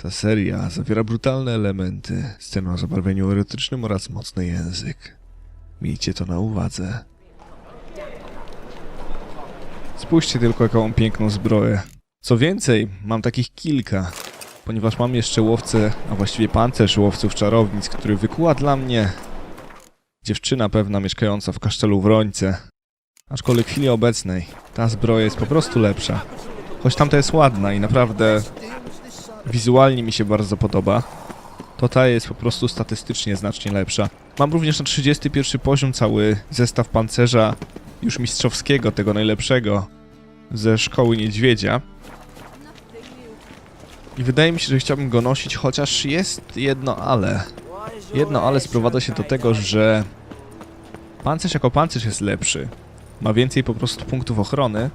Ta seria zawiera brutalne elementy, sceny o zabarwieniu erotycznym oraz mocny język. Miejcie to na uwadze. Spójrzcie tylko, jaką piękną zbroję. Co więcej, mam takich kilka, ponieważ mam jeszcze łowcę, a właściwie pancerz łowców czarownic, który wykuła dla mnie dziewczyna pewna mieszkająca w kasztelu w Rońce. Aczkolwiek w chwili obecnej ta zbroja jest po prostu lepsza. Choć tamta jest ładna i naprawdę wizualnie mi się bardzo podoba, to ta jest po prostu statystycznie znacznie lepsza. Mam również na 31 poziom cały zestaw pancerza już mistrzowskiego, tego najlepszego ze szkoły niedźwiedzia. I wydaje mi się, że chciałbym go nosić, chociaż jest jedno ale. Jedno ale sprowadza się do tego, że pancerz jako pancerz jest lepszy. Ma więcej po prostu punktów ochrony.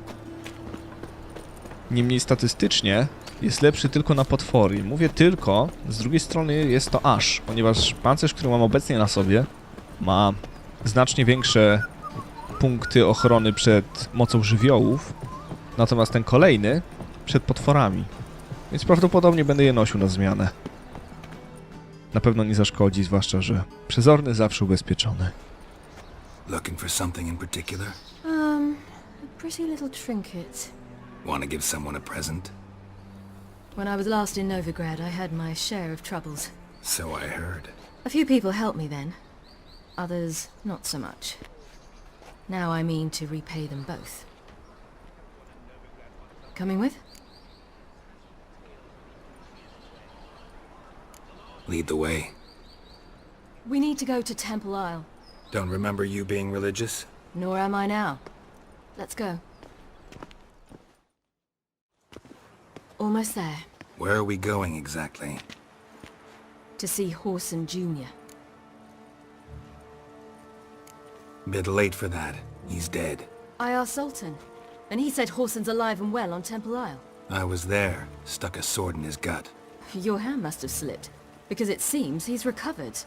Niemniej statystycznie jest lepszy tylko na potwory. Mówię tylko, z drugiej strony jest to aż, ponieważ pancerz, który mam obecnie na sobie, ma znacznie większe punkty ochrony przed mocą żywiołów, natomiast ten kolejny przed potworami. Więc prawdopodobnie będę je nosił na zmianę. Na pewno nie zaszkodzi, zwłaszcza że przezorny zawsze ubezpieczony. Looking for something in particular? A pretty little trinket. Want to give someone a present? When I was last in Novigrad, I had my share of troubles. So I heard. A few people helped me then. Others, not so much. Now I mean to repay them both. Coming with? Lead the way. We need to go to Temple Isle. Don't remember you being religious? Nor am I now. Let's go. Almost there. Where are we going exactly? To see Horson Jr. Bit late for that. He's dead. I asked Sultan, and he said Horson's alive and well on Temple Isle. I was there, stuck a sword in his gut. Your hand must have slipped, because it seems he's recovered.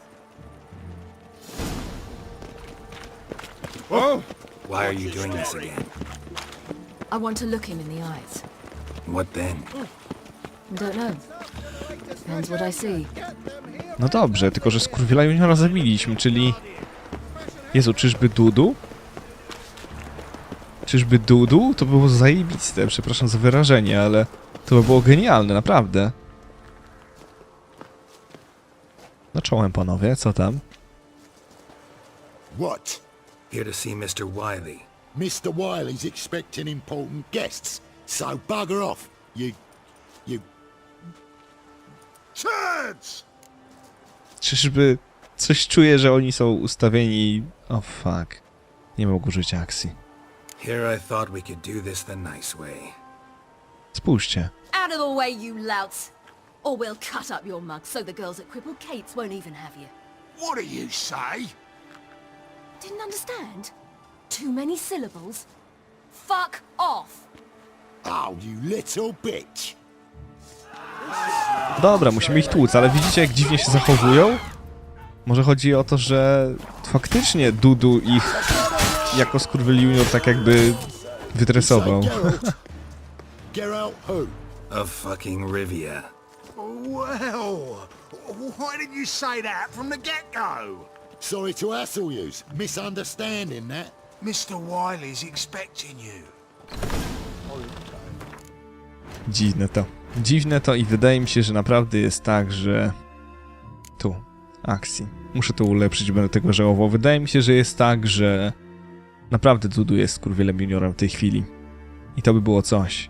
Whoa! Why are you doing this again? I want to look him in the eyes. What then? Don't know. Depends what I see. No dobrze, tylko że skurwiela juniora zabiliśmy, czyli... Jezu, czyżby Dudu? Czyżby Dudu? To było zajebiste, przepraszam za wyrażenie, ale to by było genialne, naprawdę. No czołem, panowie, co tam? What? Here to see Mr. Wiley. Mr. Wiley's expecting important guests, so bugger off, you... Turds! Czyżby... Coś czuję, że oni są ustawieni... O fuck. Nie mogę użyć akcji. Here I thought we could do this the nice way. Spójrzcie. Out of the way, you louts! Or we'll cut up your mug so the girls at Cripple Kate's won't even have you. What do you say? Didn't understand? Too many syllables? Fuck off! Oh, you little bitch! Dobra, musimy ich tłuc, ale widzicie, jak dziwnie się zachowują? Może chodzi o to, że faktycznie Dudu ich jako skurwyl junior tak jakby wytresował. Geralt who? Of fucking Rivia. Well, why didn't you say that from the get-go? Sorry to hassle yous. Misunderstanding that. Mr. Wiley's expecting you. Dziwne to. Dziwne to i wydaje mi się, że naprawdę jest tak, że... Tu. Akcji. Muszę to ulepszyć, będę tego żałował. Wydaje mi się, że jest tak, że... Naprawdę Dudu jest skurwielem juniorem w tej chwili. I to by było coś.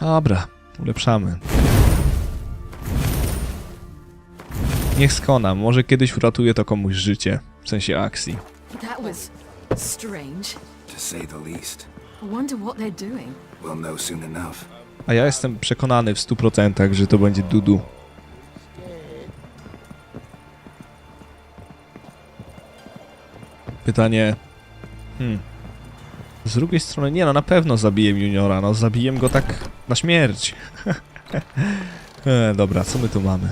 Dobra. Ulepszamy. Niech skona. Może kiedyś uratuje to komuś życie. W sensie akcji. That was strange. To say the least. I wonder what they're doing. We'll know soon enough. A ja jestem przekonany w 100%, że to będzie Dudu. Pytanie... Z drugiej strony nie, no na pewno zabiję juniora, no zabiję go tak na śmierć. Dobra, co my tu mamy?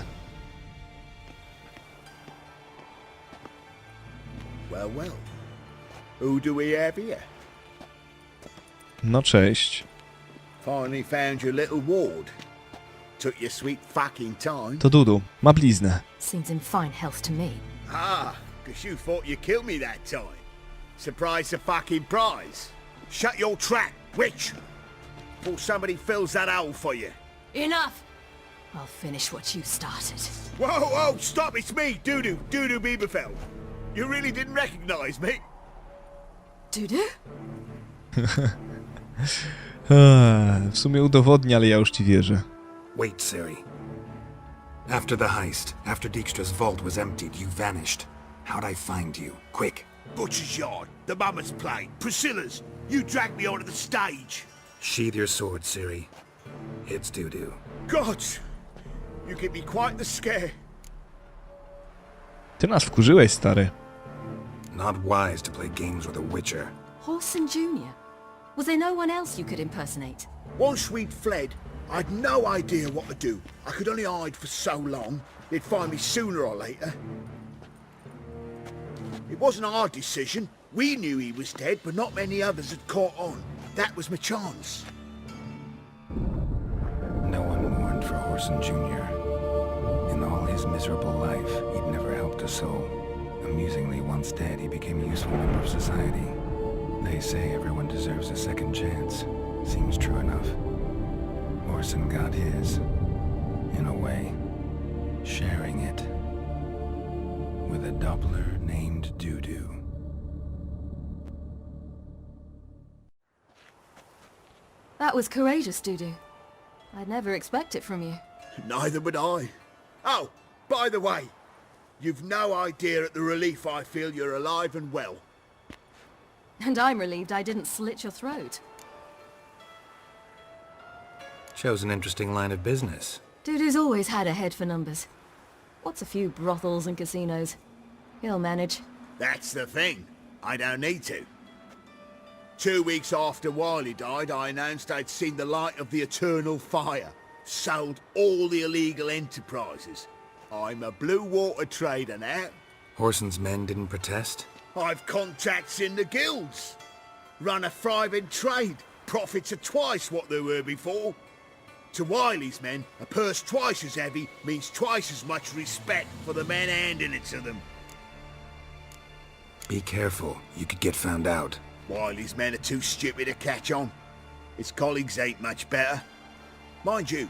Well, well. Who do we have here? No cześć. Finally found your little ward. took your sweet fucking time. To Dudu. Ma bliznę. Seems in fine health to me. Ah, because you thought you killed me that time. Surprise the fucking prize. Shut your trap, witch. Before somebody fills that hole for you. Enough! I'll finish what you started. Whoa, whoa, stop, it's me, Dudu Bieberfeld. You really didn't recognize me? Dudu? W sumie udowodni, ale ja już ci wierzę. Wait, Serii. After the heist, after Dijkstra's vault was emptied, you vanished. How'd I find you? Quick. Butcher's yard, the mama's plane, Priscilla's. You dragged me onto the stage. Sheathe your sword, Serii. It's Dudu. God, you give me quite the scare. Ty nas wkurzyłeś, stary. Not wise to play games with a witcher. Horson Jr.? Was there no one else you could impersonate? Once we'd fled, I'd no idea what to do. I could only hide for so long. They'd find me sooner or later. It wasn't our decision. We knew he was dead, but not many others had caught on. That was my chance. No one mourned for Horson Jr. In all his miserable life, he'd never helped a soul. Amusingly, once dead, he became a useful member of society. They say everyone deserves a second chance. Seems true enough. Horson got his, in a way, sharing it with a Doppler named Dudu. That was courageous, Dudu. I'd never expect it from you. Neither would I. Oh, by the way, you've no idea at the relief I feel you're alive and well. And I'm relieved I didn't slit your throat. Shows an interesting line of business. Dudu's always had a head for numbers. What's a few brothels and casinos? He'll manage. That's the thing. I don't need to. 2 weeks after Wiley died, I announced I'd seen the light of the eternal fire. Sold all the illegal enterprises. I'm a blue water trader now. Horson's men didn't protest? I've contacts in the guilds. Run a thriving trade. Profits are twice what they were before. To Wiley's men, a purse twice as heavy means twice as much respect for the men handing it to them. Be careful, you could get found out. Wiley's men are too stupid to catch on. His colleagues ain't much better. Mind you,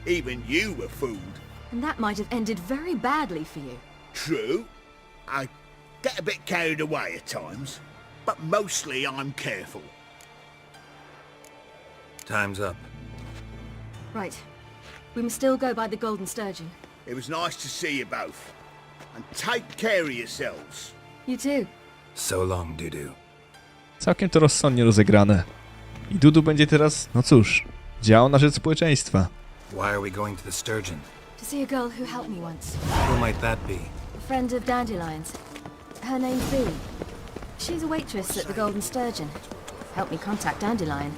even you were fooled. And that might have ended very badly for you. True. I get a bit carried away at times, but mostly I'm careful. Time's up. Right. We must still go by the Golden Sturgeon. It was nice to see you both. And take care of yourselves. You too. So long, Dudu. Całkiem to rozsądnie rozegrane. I Dudu będzie teraz, no cóż, działał na rzecz społeczeństwa. Why are we going to the Sturgeon? To see a girl who helped me once. Who might that be? A friend of Dandelion's. Her name's Bee. She's a waitress at the Golden Sturgeon. Helped me contact Dandelion.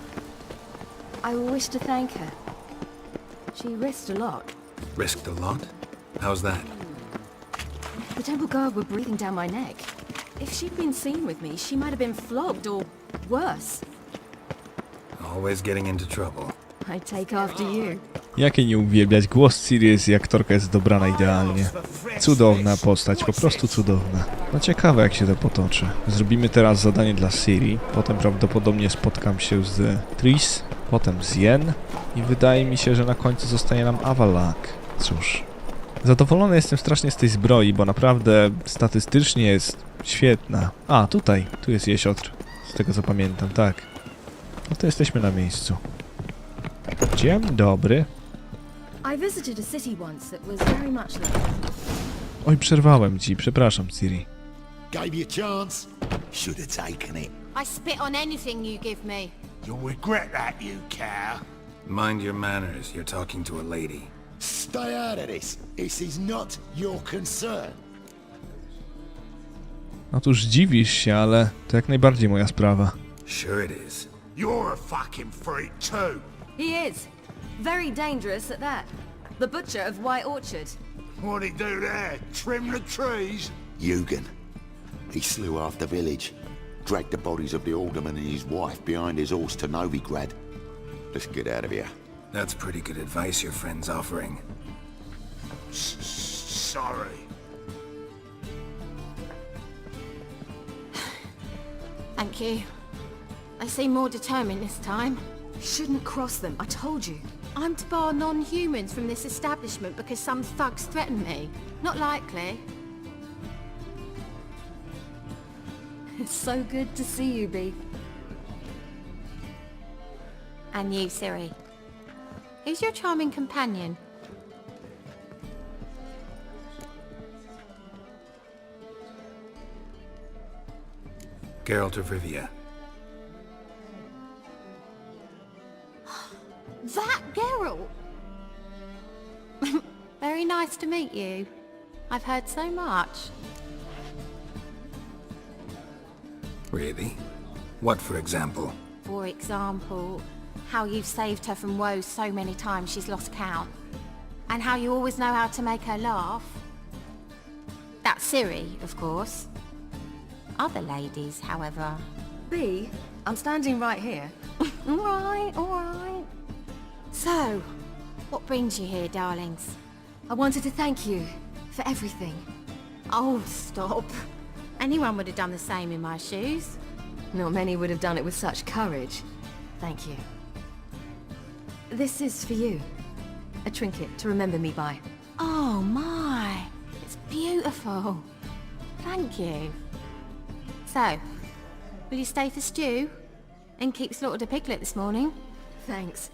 I wish to thank her. She risked a lot. Risked a lot? How's that? The temple guard were breathing down my neck. If she'd been seen with me, she might have been flogged or worse. Always getting into trouble. I take after you. Jakie nie uwielbiać, głos Sirius i aktorka jest dobrana idealnie. Cudowna postać, po prostu cudowna. No ciekawe jak się to potoczy. Zrobimy teraz zadanie dla Serii, potem prawdopodobnie spotkam się z Tris, potem z Yen i wydaje mi się, że na końcu zostanie nam Avalak. Cóż, zadowolony jestem strasznie z tej zbroi, bo naprawdę statystycznie jest świetna. A, tutaj, tu jest jesiotr, z tego co pamiętam, tak. No to jesteśmy na miejscu. Dzień dobry. I visited a city once that was very much like... Oj, przerwałem ci, przepraszam, Ciri. Gave you a chance. Should have taken it. I spit on anything you give me. You'll regret that, you cow. Mind your manners, you're talking to a lady. Stay out of this. This is not your concern. Otóż dziwisz się, ale to jak najbardziej moja sprawa. Sure it is. You're a fucking freak too. He is. Very dangerous at that. The butcher of White Orchard. What'd he do there? Trim the trees? Eugen. He slew half the village. Dragged the bodies of the alderman and his wife behind his horse to Novigrad. Let's get out of here. That's pretty good advice your friend's offering. Sorry. Thank you. They seem more determined this time. Shouldn't cross them, I told you. I'm to bar non-humans from this establishment because some thugs threaten me. Not likely. It's so good to see you, Bee. And you, Siri. Who's your charming companion? Geralt of Rivia. That Geralt! Very nice to meet you. I've heard so much. Really? What, for example? For example, how you've saved her from woes so many times she's lost count. And how you always know how to make her laugh. That's Siri, of course. Other ladies, however... Bee, I'm standing right here. Alright, alright. So, what brings you here, darlings? I wanted to thank you for everything. Oh, stop. Anyone would have done the same in my shoes. Not many would have done it with such courage. Thank you. This is for you. A trinket to remember me by. Oh my, it's beautiful. Thank you. So, will you stay for stew? And keep slaughtered a piglet this morning? Thanks.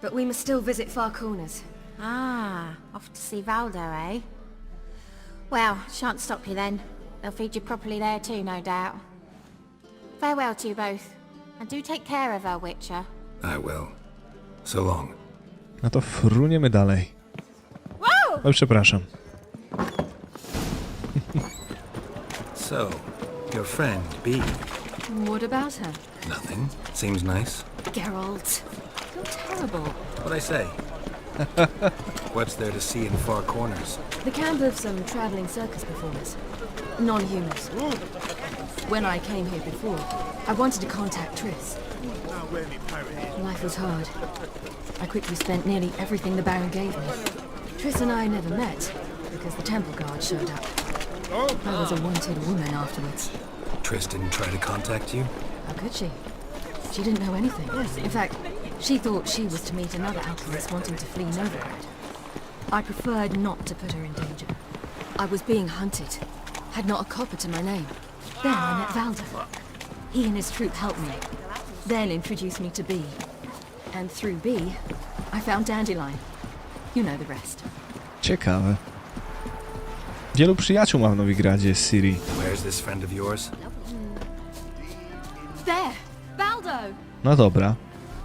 But we must still visit Far Corners. Ah, off to see Valdo, eh? Well, shan't stop you then. They'll feed you properly there too, no doubt. Farewell to you both. And do take care of her, Witcher. I will. So long. No to fruniemy dalej. Whoa! Oj, przepraszam. So, your friend, Bee. What about her? Nothing. Seems nice. Geralt. You're terrible. What'd I say? What's there to see in Far Corners? The camp of some travelling circus performers. Non-humans. When I came here before, I wanted to contact Triss. Life was hard. I quickly spent nearly everything the Baron gave me. Triss and I never met, because the temple guard showed up. I was a wanted woman afterwards. Triss didn't try to contact you? How could she? She didn't know anything. In fact, she thought she was to meet another alchemist wanting to flee Novigrad. I preferred not to put her in danger. I was being hunted. Had not a copper to my name. Then I met Valdo. He and his troop helped me. Then introduced me to Bee. And through Bee, I found Dandelion. You know the rest. Ciekawe. Wielu przyjaciół ma w Nowigradzie z Ciri. Where's this friend of yours? There! Valdo! No dobra.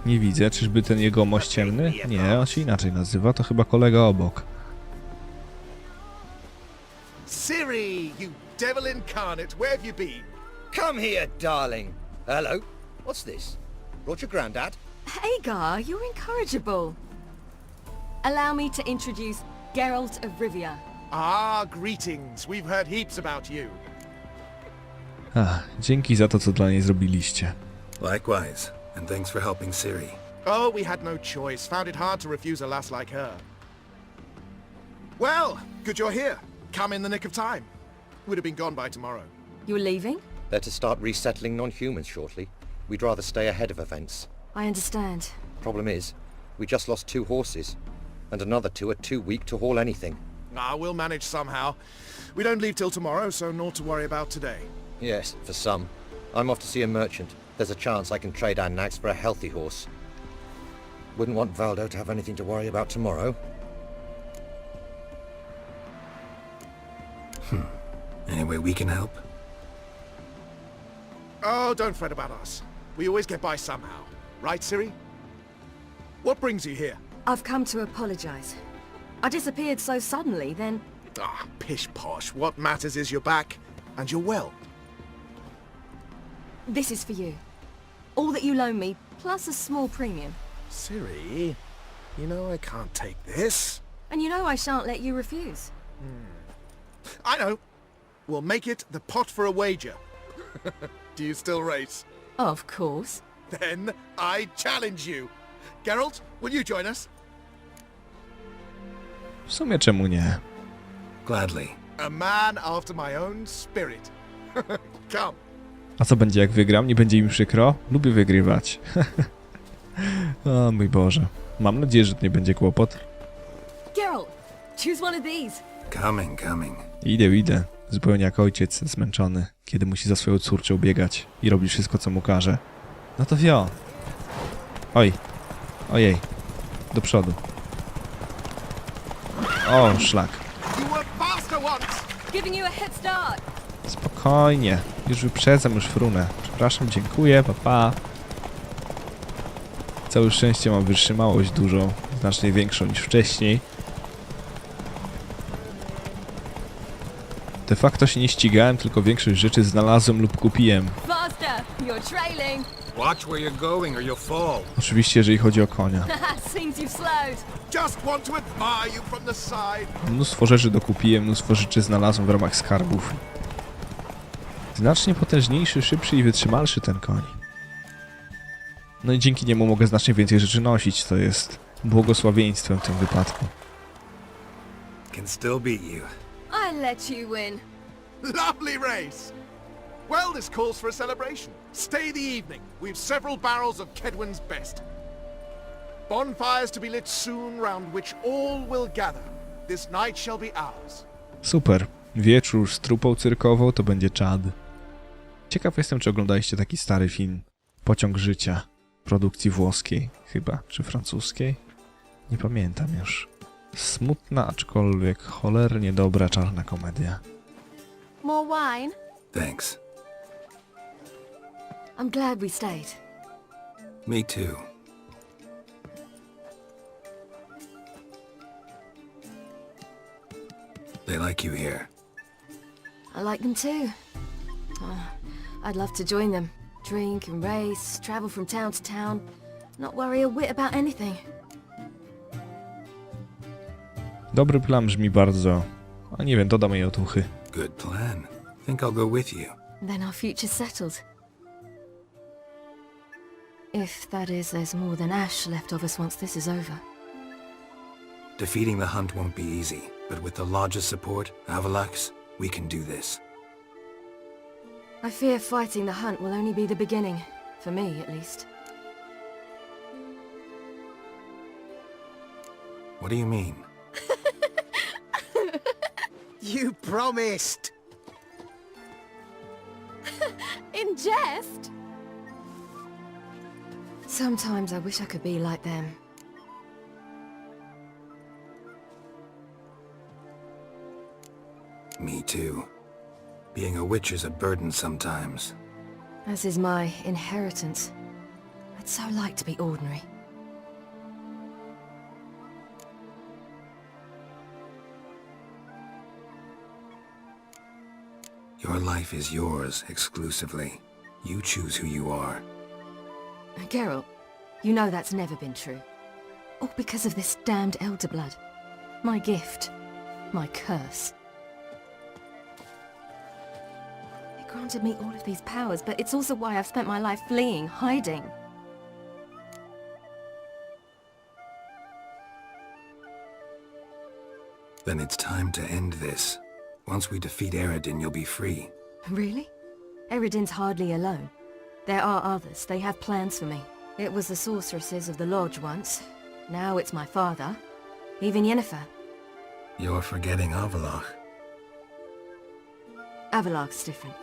Nie widzę. Czyżby ten jego mość ciemny? Nie, on się inaczej nazywa. To chyba kolega obok. Siri, you devil incarnate, where have you been? Come here, darling. Hello. What's this? Brought your granddad? Hagar, you're incorrigible. Allow me to introduce Geralt of Rivia. Ah, greetings. We've heard heaps about you. Dzięki za to, co dla niej zrobiliście. Likewise. And thanks for helping Ciri. Oh, we had no choice. Found it hard to refuse a lass like her. Well, good you're here. Come in the nick of time. Would have been gone by tomorrow. You're leaving? They're to start resettling non-humans shortly. We'd rather stay ahead of events. I understand. Problem is, we just lost 2 horses. And another 2 are too weak to haul anything. Ah, we'll manage somehow. We don't leave till tomorrow, so naught to worry about today. Yes, for some. I'm off to see a merchant. There's a chance I can trade our nags for a healthy horse. Wouldn't want Valdo to have anything to worry about tomorrow. Any way we can help? Oh, don't fret about us. We always get by somehow. Right, Ciri? What brings you here? I've come to apologize. I disappeared so suddenly, then... Ah, pish-posh. What matters is you're back, and you're well. This is for you. All that you loan me, plus a small premium. Ciri, you know I can't take this. And you know I shan't let you refuse. I know. We'll make it the pot for a wager. Do you still race? Of course. Then I challenge you. Geralt, will you join us? W sumie czemu nie? Gladly. A man after my own spirit. Come. A co będzie jak wygram? Nie będzie mi przykro? Lubię wygrywać. O mój Boże. Mam nadzieję, że to nie będzie kłopot. Geralt, choose one of these. Coming. Idę. Zupełnie jak ojciec zmęczony, kiedy musi za swoją córcią biegać i robi wszystko, co mu każe. No to wio. Oj. Ojej. Do przodu. O, szlak. You were faster once. Giving you a head start. Spokojnie. Już wyprzedzam, już frunę. Przepraszam, dziękuję, pa. Całe szczęście mam wytrzymałość dużą, znacznie większą niż wcześniej. De facto się nie ścigałem, tylko większość rzeczy znalazłem lub kupiłem. Faster, you're trailing. Watch where you're going or you'll fall. Oczywiście, jeżeli chodzi o konia. Seems you've slowed. Just want to admire you from the side. Mnóstwo rzeczy dokupiłem, mnóstwo rzeczy znalazłem w ramach skarbów. Znacznie potężniejszy, szybszy i wytrzymalszy ten koń. No i dzięki niemu mogę znacznie więcej rzeczy nosić, co jest błogosławieństwem w tym wypadku. Can still beat you. I let you win. Lovely race. Well, this calls for a celebration. Stay the evening. We've several barrels of Kedwin's best. Bonfires to be lit soon, round which all will gather. This night shall be ours. Super. Wieczór z trupą cyrkową to będzie czad. Ciekaw jestem, czy oglądaliście taki stary film Pociąg życia, produkcji włoskiej chyba, czy francuskiej? Nie pamiętam już. Smutna, aczkolwiek cholernie dobra czarna komedia. More wine? Thanks. I'm glad we stayed. Me too. They like you here. I like them too. I'd love to join them. Drink and race, travel from town to town, not worry a whit about anything. Dobry plan brzmi bardzo... A nie wiem, doda mojej otuchy. Good plan. Think I'll go with you. Then our future's settled. If, that is, there's more than ash left of us once this is over. Defeating the hunt won't be easy, but with the Lodge's support, Avalax, we can do this. I fear fighting the hunt will only be the beginning, for me at least. What do you mean? You promised! In jest? Sometimes I wish I could be like them. Me too. Being a witch is a burden sometimes. As is my inheritance. I'd so like to be ordinary. Your life is yours exclusively. You choose who you are. Geralt, you know that's never been true. All because of this damned elder blood. My gift. My curse. It granted me all of these powers, but it's also why I've spent my life fleeing, hiding. Then it's time to end this. Once we defeat Eredin, you'll be free. Really? Eredin's hardly alone. There are others. They have plans for me. It was the sorceresses of the Lodge once. Now it's my father. Even Yennefer. You're forgetting Avalach. Avalak's different.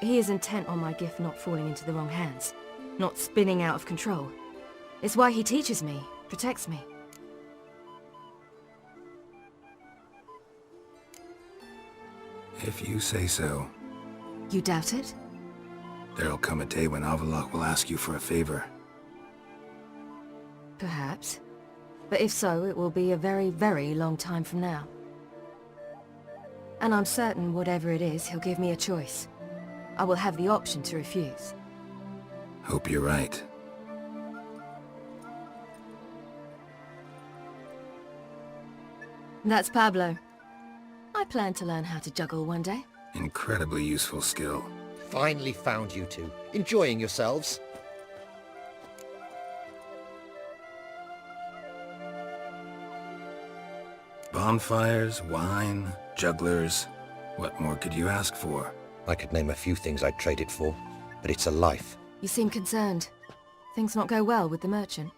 He is intent on my gift not falling into the wrong hands. Not spinning out of control. It's why he teaches me, protects me. If you say so. You doubt it? There'll come a day when Avalach will ask you for a favor. Perhaps. But if so, it will be a very, very long time from now. And I'm certain whatever it is, he'll give me a choice. I will have the option to refuse. Hope you're right. That's Pablo. I plan to learn how to juggle one day. Incredibly useful skill. Finally found you two. Enjoying yourselves? Bonfires, wine, jugglers. What more could you ask for? I could name a few things I'd trade it for, but it's a life. You seem concerned. Things not go well with the merchant.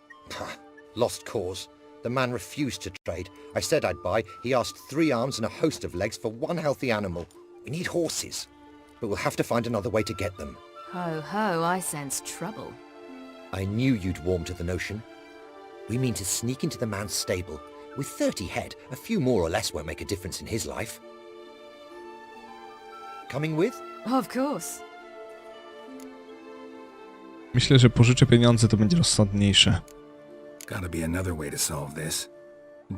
Lost cause. The man refused to trade. I said I'd buy. He asked 3 arms and a host of legs for 1 healthy animal. We need horses, but we'll have to find another way to get them. Ho ho, I sense trouble. I knew you'd warm to the notion. We mean to sneak into the man's stable. With 30 head, a few more or less won't make a difference in his life. Coming with? Of course. Myślę, że pożyczę pieniądze, to będzie rozsądniejsze. Gotta be another way to solve this.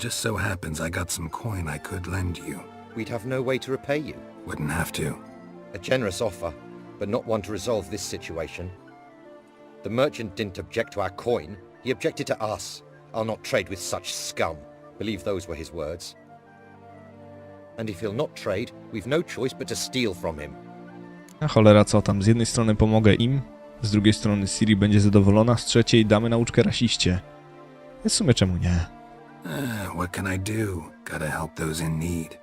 Just so happens I got some coin I could lend you. We'd have no way to repay you. Wouldn't have to. A generous offer, but not one to resolve this situation. The merchant didn't object to our coin. He objected to us. I'll not trade with such scum. Believe those were his words. And if he'll not trade, we've no choice but to steal from him. A cholera, co tam? Z jednej strony pomogę im, z drugiej strony Ciri będzie zadowolona, z trzeciej damy nauczkę rasiście. W sumie czemu nie? What can I do? Gotta help those in need.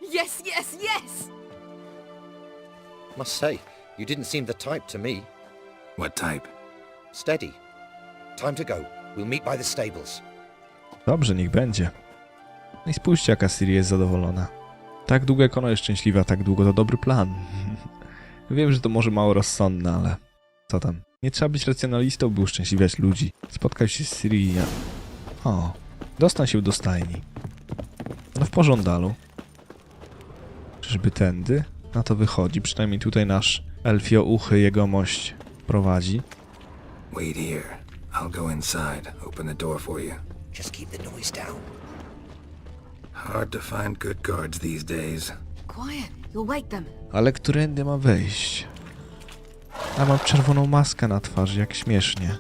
Yes, yes, yes! Must say, you didn't seem the type to me. What type? Steady. Time to go. We'll meet by the stables. Dobrze, niech będzie. No i spójrzcie, jaka Ciri jest zadowolona. Tak długo jak ona jest szczęśliwa, tak długo to dobry plan. Wiem, że to może mało rozsądne, ale co tam? Nie trzeba być racjonalistą, by uszczęśliwiać ludzi. Spotkaj się z Ciri i ja... O, dostań się do stajni. No w pożądalu. Czyżby tędy? Na to wychodzi, przynajmniej tutaj nasz elfiouchy jegomość prowadzi. Wait here. I'll go inside. Open the door for you. Just keep the noise down. Hard to find good guards these days. Quiet, you'll wake them. Ale którędy ma wejść? A mam czerwoną maskę na twarzy, jak śmiesznie.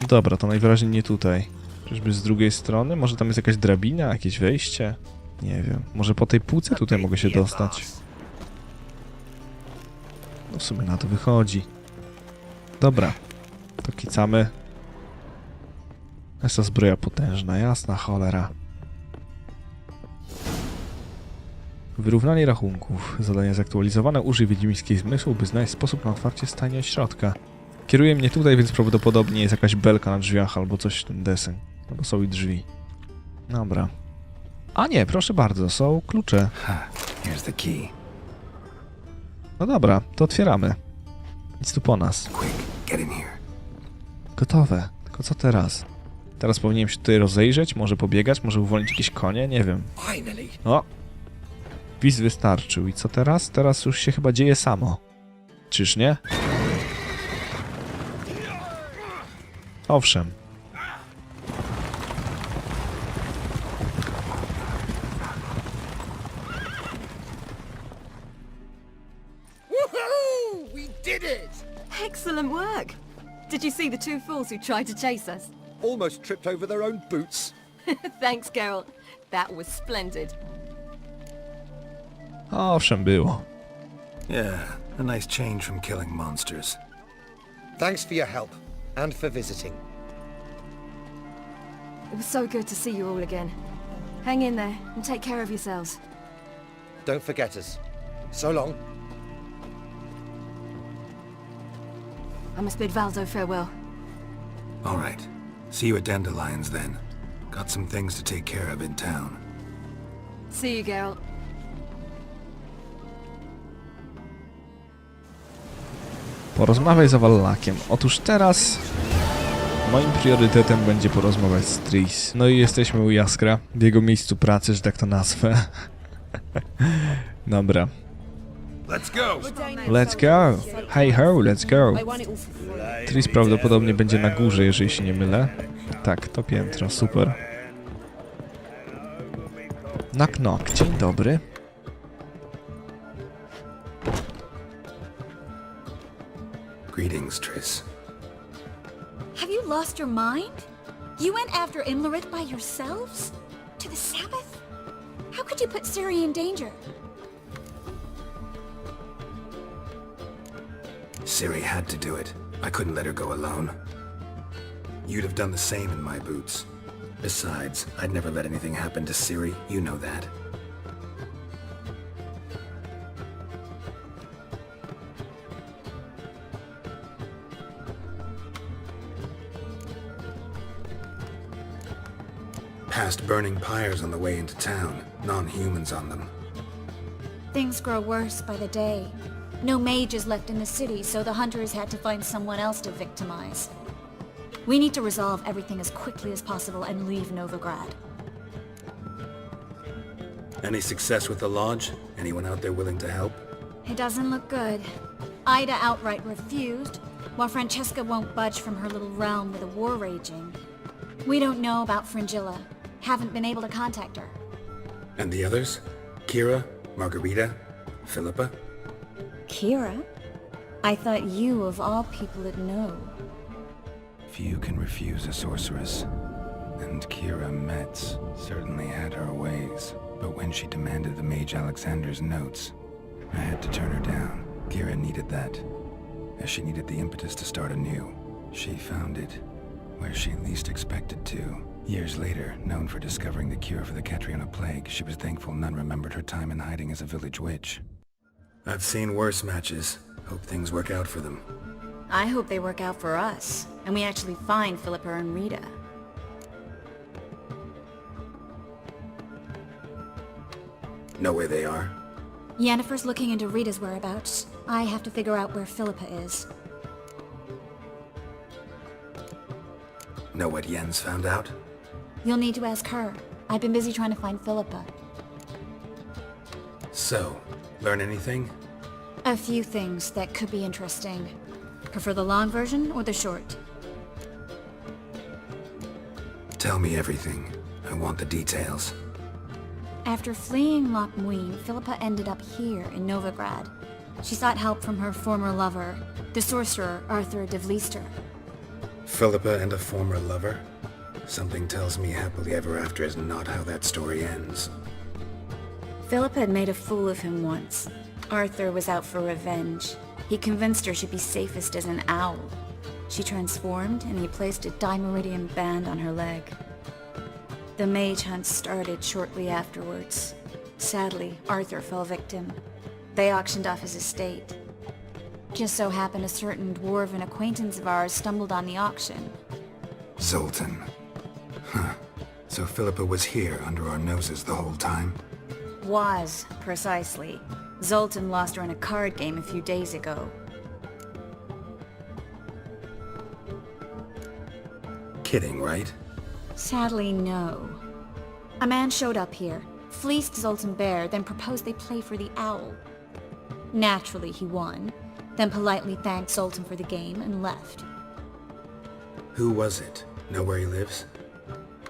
Dobra, to najwyraźniej nie tutaj. Czyżby z drugiej strony? Może tam jest jakaś drabina, jakieś wejście? Nie wiem. Może po tej półce tutaj mogę się dostać? No w sumie na to wychodzi. Dobra. To kicamy. Jest to zbroja potężna, jasna cholera. Wyrównanie rachunków. Zadanie zaktualizowane. Użyj wiedźmińskiej zmysłu, by znaleźć sposób na otwarcie stajni od środka. Kieruje mnie tutaj, więc prawdopodobnie jest jakaś belka na drzwiach albo coś w ten deseń. Albo są i drzwi. Dobra. A nie, proszę bardzo, są klucze. Here's the key. No dobra, to otwieramy. Nic tu po nas. Quick, get in here. Gotowe. Tylko co teraz? Teraz powinienem się tutaj rozejrzeć, może pobiegać, może uwolnić jakieś konie, nie wiem. O! Wiz wystarczył. I co teraz? Teraz już się chyba dzieje samo. Czyż nie? Owszem. Woohoo! We did it! Excellent work! Did you see the 2 fools who tried to chase us? Almost tripped over their own boots. Thanks, Geralt. That was splendid. Owszem, było. Yeah, a nice change from killing monsters. Thanks for your help, and for visiting. It was so good to see you all again. Hang in there and take care of yourselves. Don't forget us. So long. I must bid Valdo farewell. All right. See you at Dandelion's then. Got some things to take care of in town. See you, Geralt. Porozmawiaj z Wallakiem. Otóż teraz moim priorytetem będzie porozmawiać z Tris. No i jesteśmy u Jaskra, w jego miejscu pracy, że tak to nazwę. Dobra. Let's go! Let's go! Hey ho, let's go! Tris prawdopodobnie będzie na górze, jeżeli się nie mylę. Tak, to piętro, super. Knock knock, dzień dobry. Greetings, Triss. Have you lost your mind? You went after Imlerith by yourselves? To the Sabbath? How could you put Seria in danger? Ciri had to do it. I couldn't let her go alone. You'd have done the same in my boots. Besides, I'd never let anything happen to Siri, you know that. Past burning pyres on the way into town, non-humans on them. Things grow worse by the day. No mages left in the city, so the hunters had to find someone else to victimize. We need to resolve everything as quickly as possible and leave Novigrad. Any success with the lodge? Anyone out there willing to help? It doesn't look good. Ida outright refused, while Francesca won't budge from her little realm with a war raging. We don't know about Fringilla. Haven't been able to contact her. And the others? Kira? Margarita? Philippa? Kira? I thought you, of all people, would know. Few can refuse a sorceress. And Kira Metz certainly had her ways. But when she demanded the Mage Alexander's notes, I had to turn her down. Kira needed that, as she needed the impetus to start anew. She found it where she least expected to. Years later, known for discovering the cure for the Catriona plague, she was thankful none remembered her time in hiding as a village witch. I've seen worse matches. Hope things work out for them. I hope they work out for us, and we actually find Philippa and Rita. Know where they are? Yennefer's looking into Rita's whereabouts. I have to figure out where Philippa is. Know what Jens found out? You'll need to ask her. I've been busy trying to find Philippa. So, learn anything? A few things that could be interesting. Prefer the long version or the short? Tell me everything. I want the details. After fleeing Loch Muin, Philippa ended up here in Novigrad. She sought help from her former lover, the sorcerer Arthur de Vlister. Philippa and a former lover? Something tells me happily ever after is not how that story ends. Philippa had made a fool of him once. Arthur was out for revenge. He convinced her she'd be safest as an owl. She transformed, and he placed a Dimeridian band on her leg. The mage hunt started shortly afterwards. Sadly, Arthur fell victim. They auctioned off his estate. Just so happened a certain dwarven acquaintance of ours stumbled on the auction. Zoltan. Huh. So Philippa was here under our noses the whole time? Was, precisely. Zoltan lost her in a card game a few days ago. Kidding, right? Sadly, no. A man showed up here, fleeced Zoltan bare, then proposed they play for the owl. Naturally, he won, then politely thanked Zoltan for the game and left. Who was it? Know where he lives?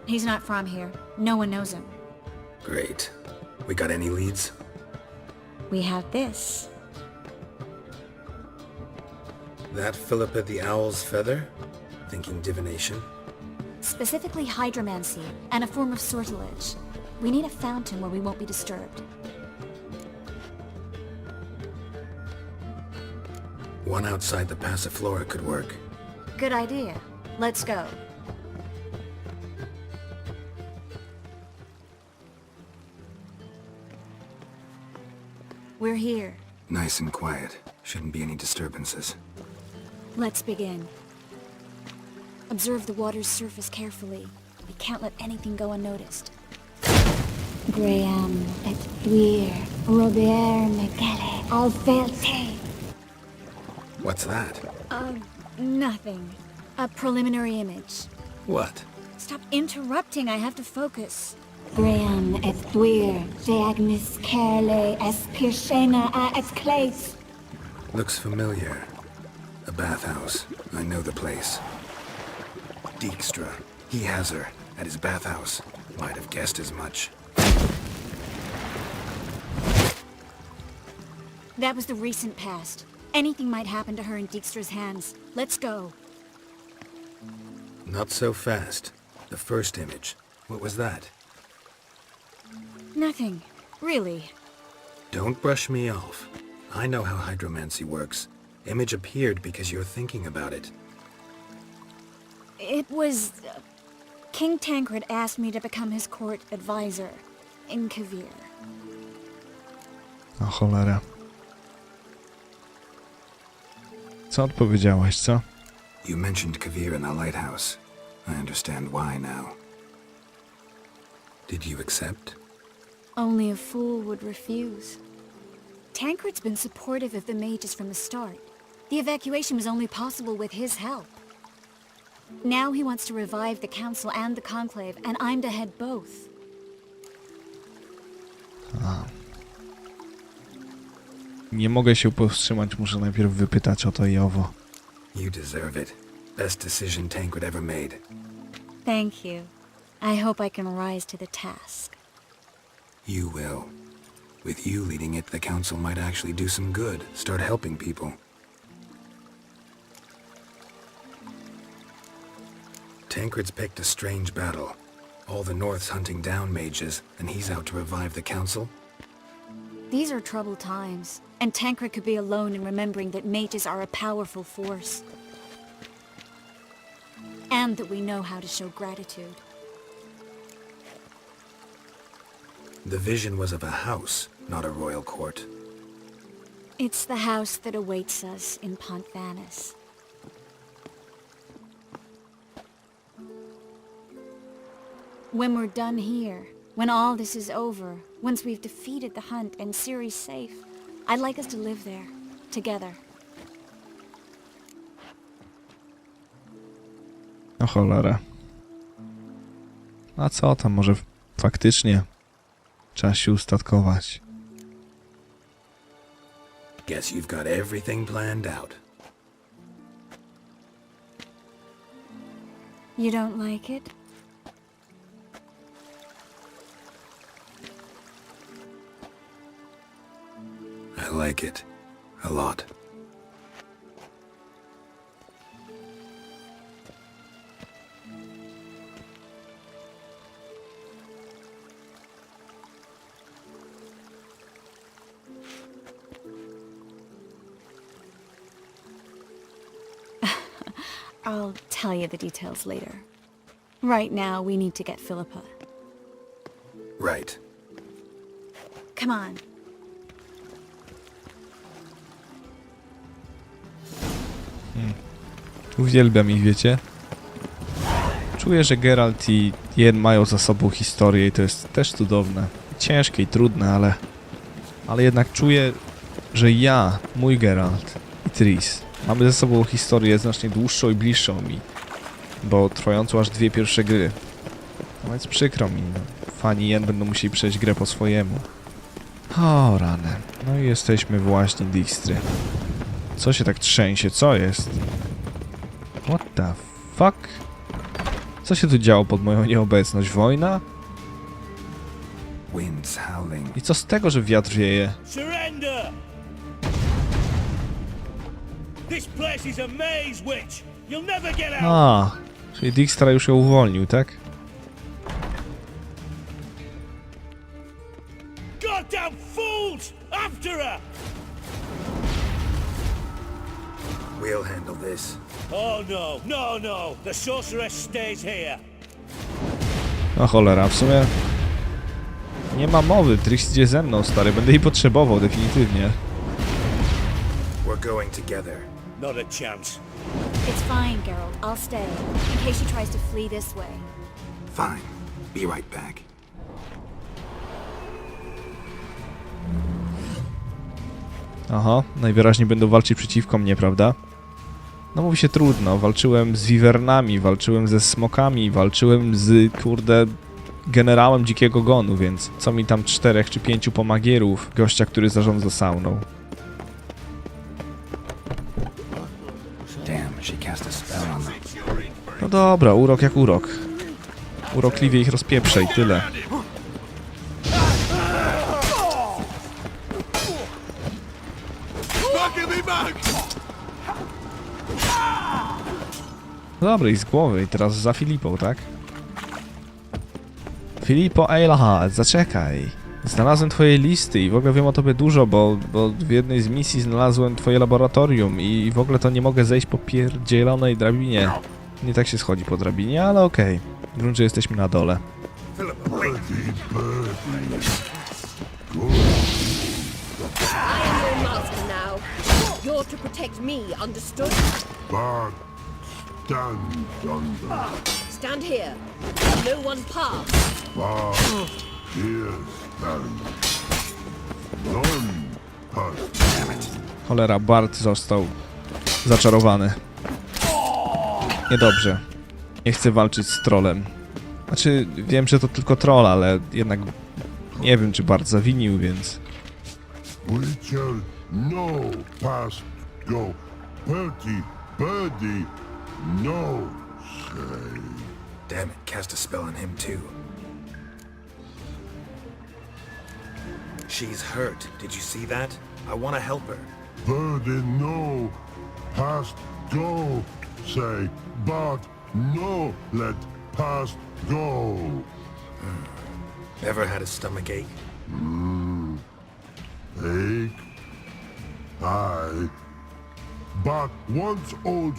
He's not from here. No one knows him. Great. We got any leads? We have this. That Philippa the Owl's feather? Thinking divination? Specifically hydromancy, and a form of sortilege. We need a fountain where we won't be disturbed. One outside the Passiflora could work. Good idea. Let's go. We're here. Nice and quiet. Shouldn't be any disturbances. Let's begin. Observe the water's surface carefully. We can't let anything go unnoticed. Graham et Thuir, Robert Mekele, Alfelte. What's that? Nothing. A preliminary image. What? Stop interrupting, I have to focus. Graham et Thuir, Deagnis Kerle, es Pirshena a et Clace. Looks familiar. A bathhouse. I know the place. Dijkstra. He has her. At his bathhouse. Might have guessed as much. That was the recent past. Anything might happen to her in Dijkstra's hands. Let's go. Not so fast. The first image. What was that? Nothing. Really. Don't brush me off. I know how hydromancy works. Image appeared because you're thinking about it. It was... King Tancred asked me to become his court advisor in Kavir. O cholera. Co odpowiedziałaś, co? You mentioned Kavir in the lighthouse. I understand why now. Did you accept? Only a fool would refuse. Tancred's been supportive of the mages from the start. The evacuation was only possible with his help. Now he wants to revive the council and the conclave, and I'm to head both. Nie mogę się powstrzymać, muszę najpierw wypytać o to i owo. You deserve it. Best decision Tancred ever made. Thank you. I hope I can rise to the task. You will. With you leading it, the council might actually do some good. Start helping people. Tancred's picked a strange battle. All the North's hunting down mages, and he's out to revive the council? These are troubled times, and Tancred could be alone in remembering that mages are a powerful force. And that we know how to show gratitude. The vision was of a house, not a royal court. It's the house that awaits us in Pont Vanis. When we're done here, when all this is over, once we've defeated the hunt and Ciri's safe, I'd like us to live there, together. O cholera. A co tam, może faktycznie trzeba się ustatkować. Guess you've got everything planned out. You don't like it? I like it. A lot. I'll tell you the details later. Right now, we need to get Philippa. Right. Come on. Uwielbiam ich, wiecie? Czuję, że Geralt i Yen mają za sobą historię i to jest też cudowne. Ciężkie i trudne, ale jednak czuję, że ja, mój Geralt i Triss mamy ze sobą historię znacznie dłuższą i bliższą mi, bo trwającą aż 2 pierwsze gry. No więc przykro mi, no. Fani Yen będą musieli przejść grę po swojemu. O rany. No i jesteśmy właśnie Dijkstry. Co się tak trzęsie? Co jest? What the fuck? Co się tu działo pod moją nieobecność? Wojna? Winds howling. I co z tego, że wiatr wieje? Surrender! This place is a maze, witch. You'll never get out. A, czyli Dijkstra już ją uwolnił, tak? Goddamn fools! After her! We'll handle this. Oh no, no, no! The sorceress stays here. O cholera, w sumie nie ma mowy, Triss idzie ze mną, stary, będę jej potrzebował definitywnie. We're going together. Not a chance. It's fine, Geralt. I'll stay, in case she tries to flee this way. Fine. Be right back. Aha, najwyraźniej będą walczyć przeciwko mnie, prawda? No mówi się trudno, walczyłem z wiwernami, walczyłem ze smokami, walczyłem z, kurde, generałem Dzikiego Gonu, więc co mi tam 4 czy 5 pomagierów, gościa, który zarządza sauną. Damn, she cast a spell on them. No dobra, urok jak urok. Urokliwie ich rozpieprzę i tyle. Dobra, i z głowy. I teraz za Filipą, tak? Filipo Eilhard, zaczekaj. Znalazłem twoje listy i w ogóle wiem o tobie dużo, bo w jednej z misji znalazłem twoje laboratorium i w ogóle to nie mogę zejść po pierdzielonej drabinie. Nie tak się schodzi po drabinie, ale okej. W gruncie jesteśmy na dole. I am your master now. You're to protect me, understood? But stand under. Stand here. No one pass. But here stand. None pass. Cholera, Bart został zaczarowany. Niedobrze. Nie chcę walczyć z trollem. Znaczy, wiem, że to tylko troll, ale jednak nie wiem, czy Bart zawinił, więc... Witcher, no past go. Bertie, birdie, no say. Damn it, cast a spell on him too. She's hurt. Did you see that? I want to help her. Birdie, no past go. Say, but no let past go. Ever had a stomach ache? Ache? Aye. But once old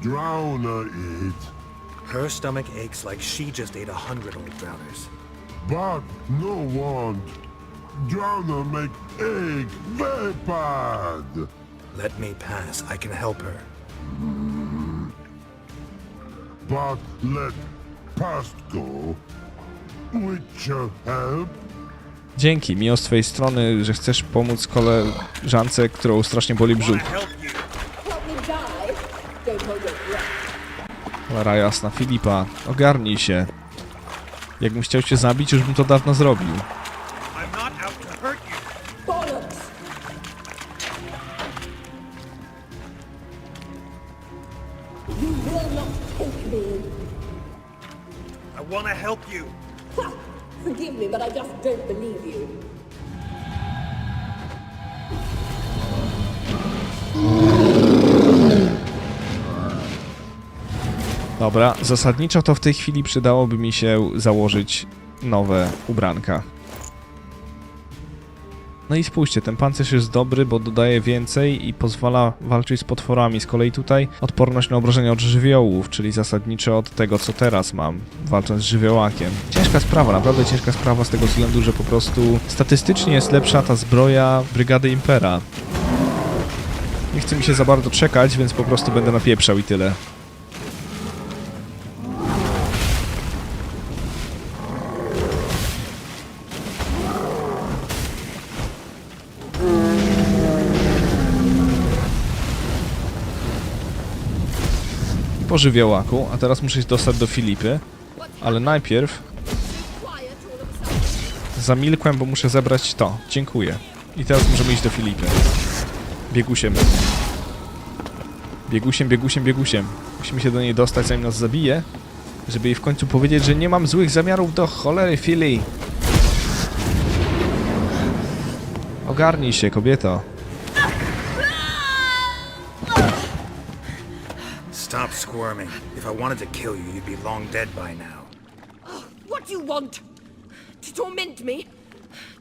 drowner eat. Her stomach aches like she just ate 100 old drowners. But no want. Drowner make egg very bad. Let me pass. I can help her. But let past go. Witcher help. Dzięki, miło z twojej strony, że chcesz pomóc koleżance, którą strasznie boli brzuch. Help me die. Don't hold your breath. Cholera jasna, Filipa, ogarnij się. Jakbym chciał cię zabić, już bym to dawno zrobił. I'm not out to hurt you. Bollocks. You will not take me. I want to help you. Ha! Forgive me, but I just don't believe you. Dobra, zasadniczo to w tej chwili przydałoby mi się założyć nowe ubranka. No i spójrzcie, ten pancerz jest dobry, bo dodaje więcej i pozwala walczyć z potworami. Z kolei tutaj odporność na obrażenia od żywiołów, czyli zasadniczo od tego, co teraz mam, walcząc z żywiołakiem. Ciężka sprawa, naprawdę ciężka sprawa z tego względu, że po prostu statystycznie jest lepsza ta zbroja Brygady Impera. Nie chce mi się za bardzo czekać, więc po prostu będę napieprzał i tyle. Po żywiołaku, a teraz muszę się dostać do Filipy, ale najpierw zamilkłem, bo muszę zebrać to. Dziękuję. I teraz możemy iść do Filipy. Biegusiem. Biegusiem, biegusiem, biegusiem. Musimy się do niej dostać, zanim nas zabije, żeby jej w końcu powiedzieć, że nie mam złych zamiarów do cholery, Fili. Ogarnij się, kobieto. Stop squirming. If I wanted to kill you, you'd be long dead by now. What do you want? To torment me?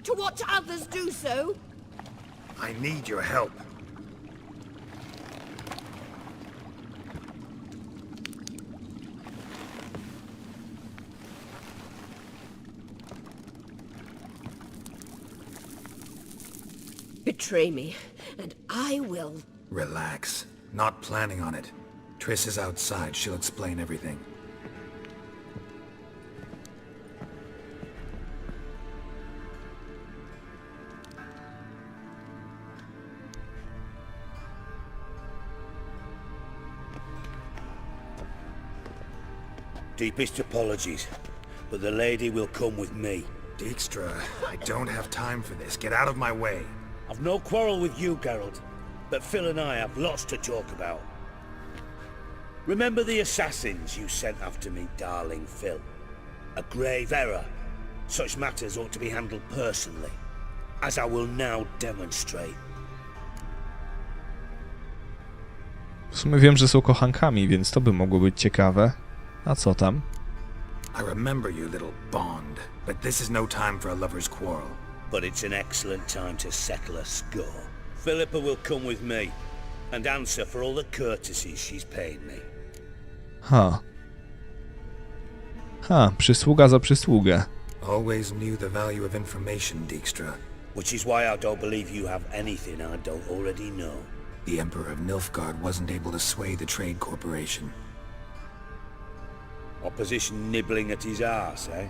To watch others do so? I need your help. Betray me, and I will. Relax. Not planning on it. Triss is outside. She'll explain everything. Deepest apologies, but the lady will come with me. Dijkstra, I don't have time for this. Get out of my way. I've no quarrel with you, Geralt, but Phil and I have lots to talk about. Remember the assassins you sent after me, darling Phil? A grave error. Such matters ought to be handled personally, as I will now demonstrate. W sumie wiem, że są kochankami, więc to by mogło być ciekawe. A co tam? I remember you, little Bond, but this is no time for a lover's quarrel. But it's an excellent time to settle a score. Philippa will come with me and answer for all the courtesies she's paid me. Przysługa za przysługę. Always knew the value of information, Dijkstra. Which is why I don't believe you have anything I don't already know. The Emperor of Nilfgaard wasn't able to sway the Trade Corporation. Opposition nibbling at his arse, eh?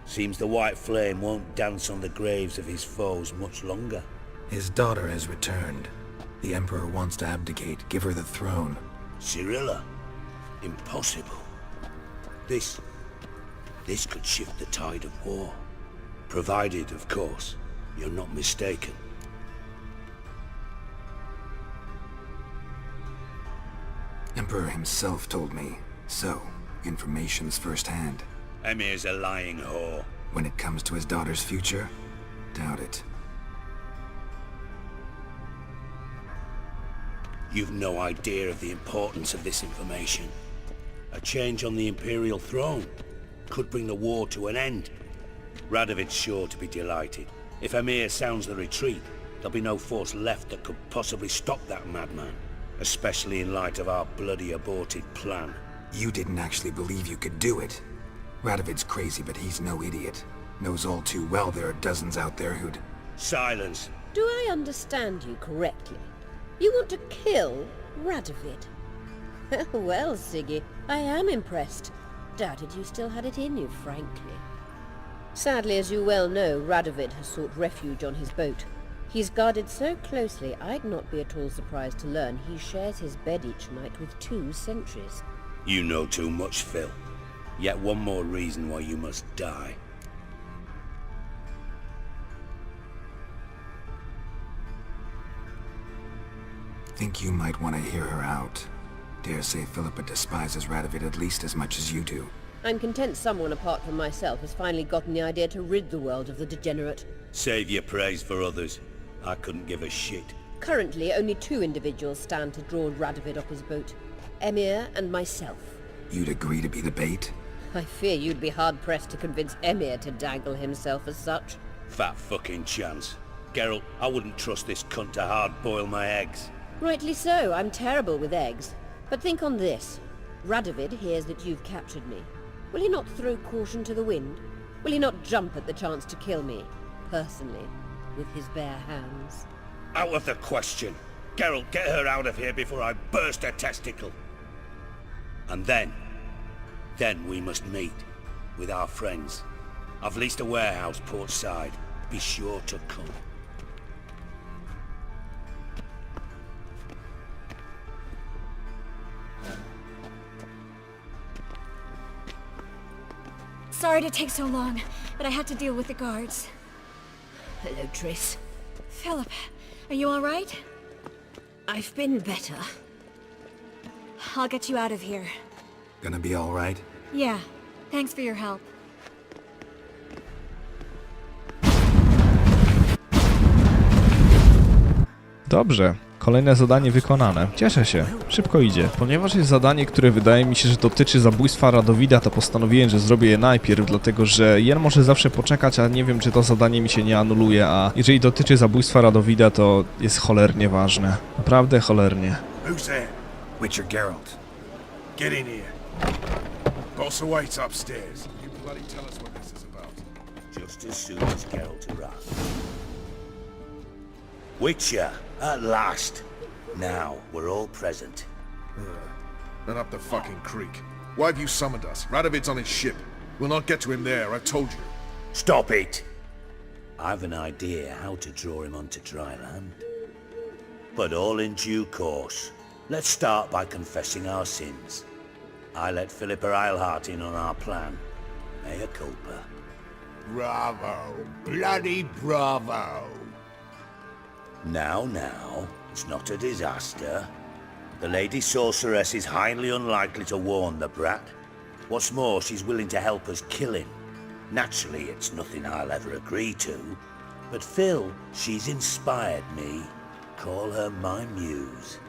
Seems the White Flame won't dance on the graves of his foes much longer. His daughter has returned. The Emperor wants to abdicate, give her the throne. Cyrilla? Impossible. This could shift the tide of war. Provided, of course, you're not mistaken. Emperor himself told me. So, information's firsthand. Emir's a lying whore. When it comes to his daughter's future, doubt it. You've no idea of the importance of this information. A change on the Imperial throne could bring the war to an end. Radovid's sure to be delighted. If Emir sounds the retreat, there'll be no force left that could possibly stop that madman. Especially in light of our bloody aborted plan. You didn't actually believe you could do it. Radovid's crazy, but he's no idiot. Knows all too well there are dozens out there who'd... Silence! Do I understand you correctly? You want to kill Radovid? Well, Siggy, I am impressed. Doubted you still had it in you, frankly. Sadly, as you well know, Radovid has sought refuge on his boat. He's guarded so closely, I'd not be at all surprised to learn he shares his bed each night with 2 sentries. You know too much, Phil. Yet one more reason why you must die. Think you might want to hear her out. Dare say Philippa despises Radovid at least as much as you do. I'm content someone apart from myself has finally gotten the idea to rid the world of the degenerate. Save your praise for others. I couldn't give a shit. Currently, only 2 individuals stand to draw Radovid off his boat. Emir and myself. You'd agree to be the bait? I fear you'd be hard-pressed to convince Emir to dangle himself as such. Fat fucking chance. Geralt, I wouldn't trust this cunt to hard-boil my eggs. Rightly so, I'm terrible with eggs. But think on this. Radovid hears that you've captured me. Will he not throw caution to the wind? Will he not jump at the chance to kill me, personally, with his bare hands? Out of the question. Geralt, get her out of here before I burst her testicle. And then we must meet, with our friends. I've leased a warehouse port side. Be sure to come. Sorry to take so long, but I had to deal with the guards. Hello, Triss. Philip, are you all right? I've been better. I'll get you out of here. Gonna be all right? Yeah, thanks for your help. Dobrze, kolejne zadanie wykonane. Cieszę się, szybko idzie. Ponieważ jest zadanie, które wydaje mi się, że dotyczy zabójstwa Radowida, to postanowiłem, że zrobię je najpierw, dlatego że Jen może zawsze poczekać, a nie wiem, czy to zadanie mi się nie anuluje, a jeżeli dotyczy zabójstwa Radowida, to jest cholernie ważne. Naprawdę cholernie. Who's there? Witcher Geralt. Get in here. Boss awaits upstairs. You bloody tell us what this is about. Just as soon as Geralt arrives. Witcher, at last. Now, we're all present. Then up the fucking creek. Why have you summoned us? Radovid's on his ship. We'll not get to him there, I've told you. Stop it! I've an idea how to draw him onto dry land. But all in due course. Let's start by confessing our sins. I let Philippa Eilhart in on our plan. Mea culpa. Bravo. Bloody bravo. Now, it's not a disaster. The Lady Sorceress is highly unlikely to warn the brat. What's more, she's willing to help us kill him. Naturally, it's nothing I'll ever agree to. But Phil, she's inspired me. Call her my muse.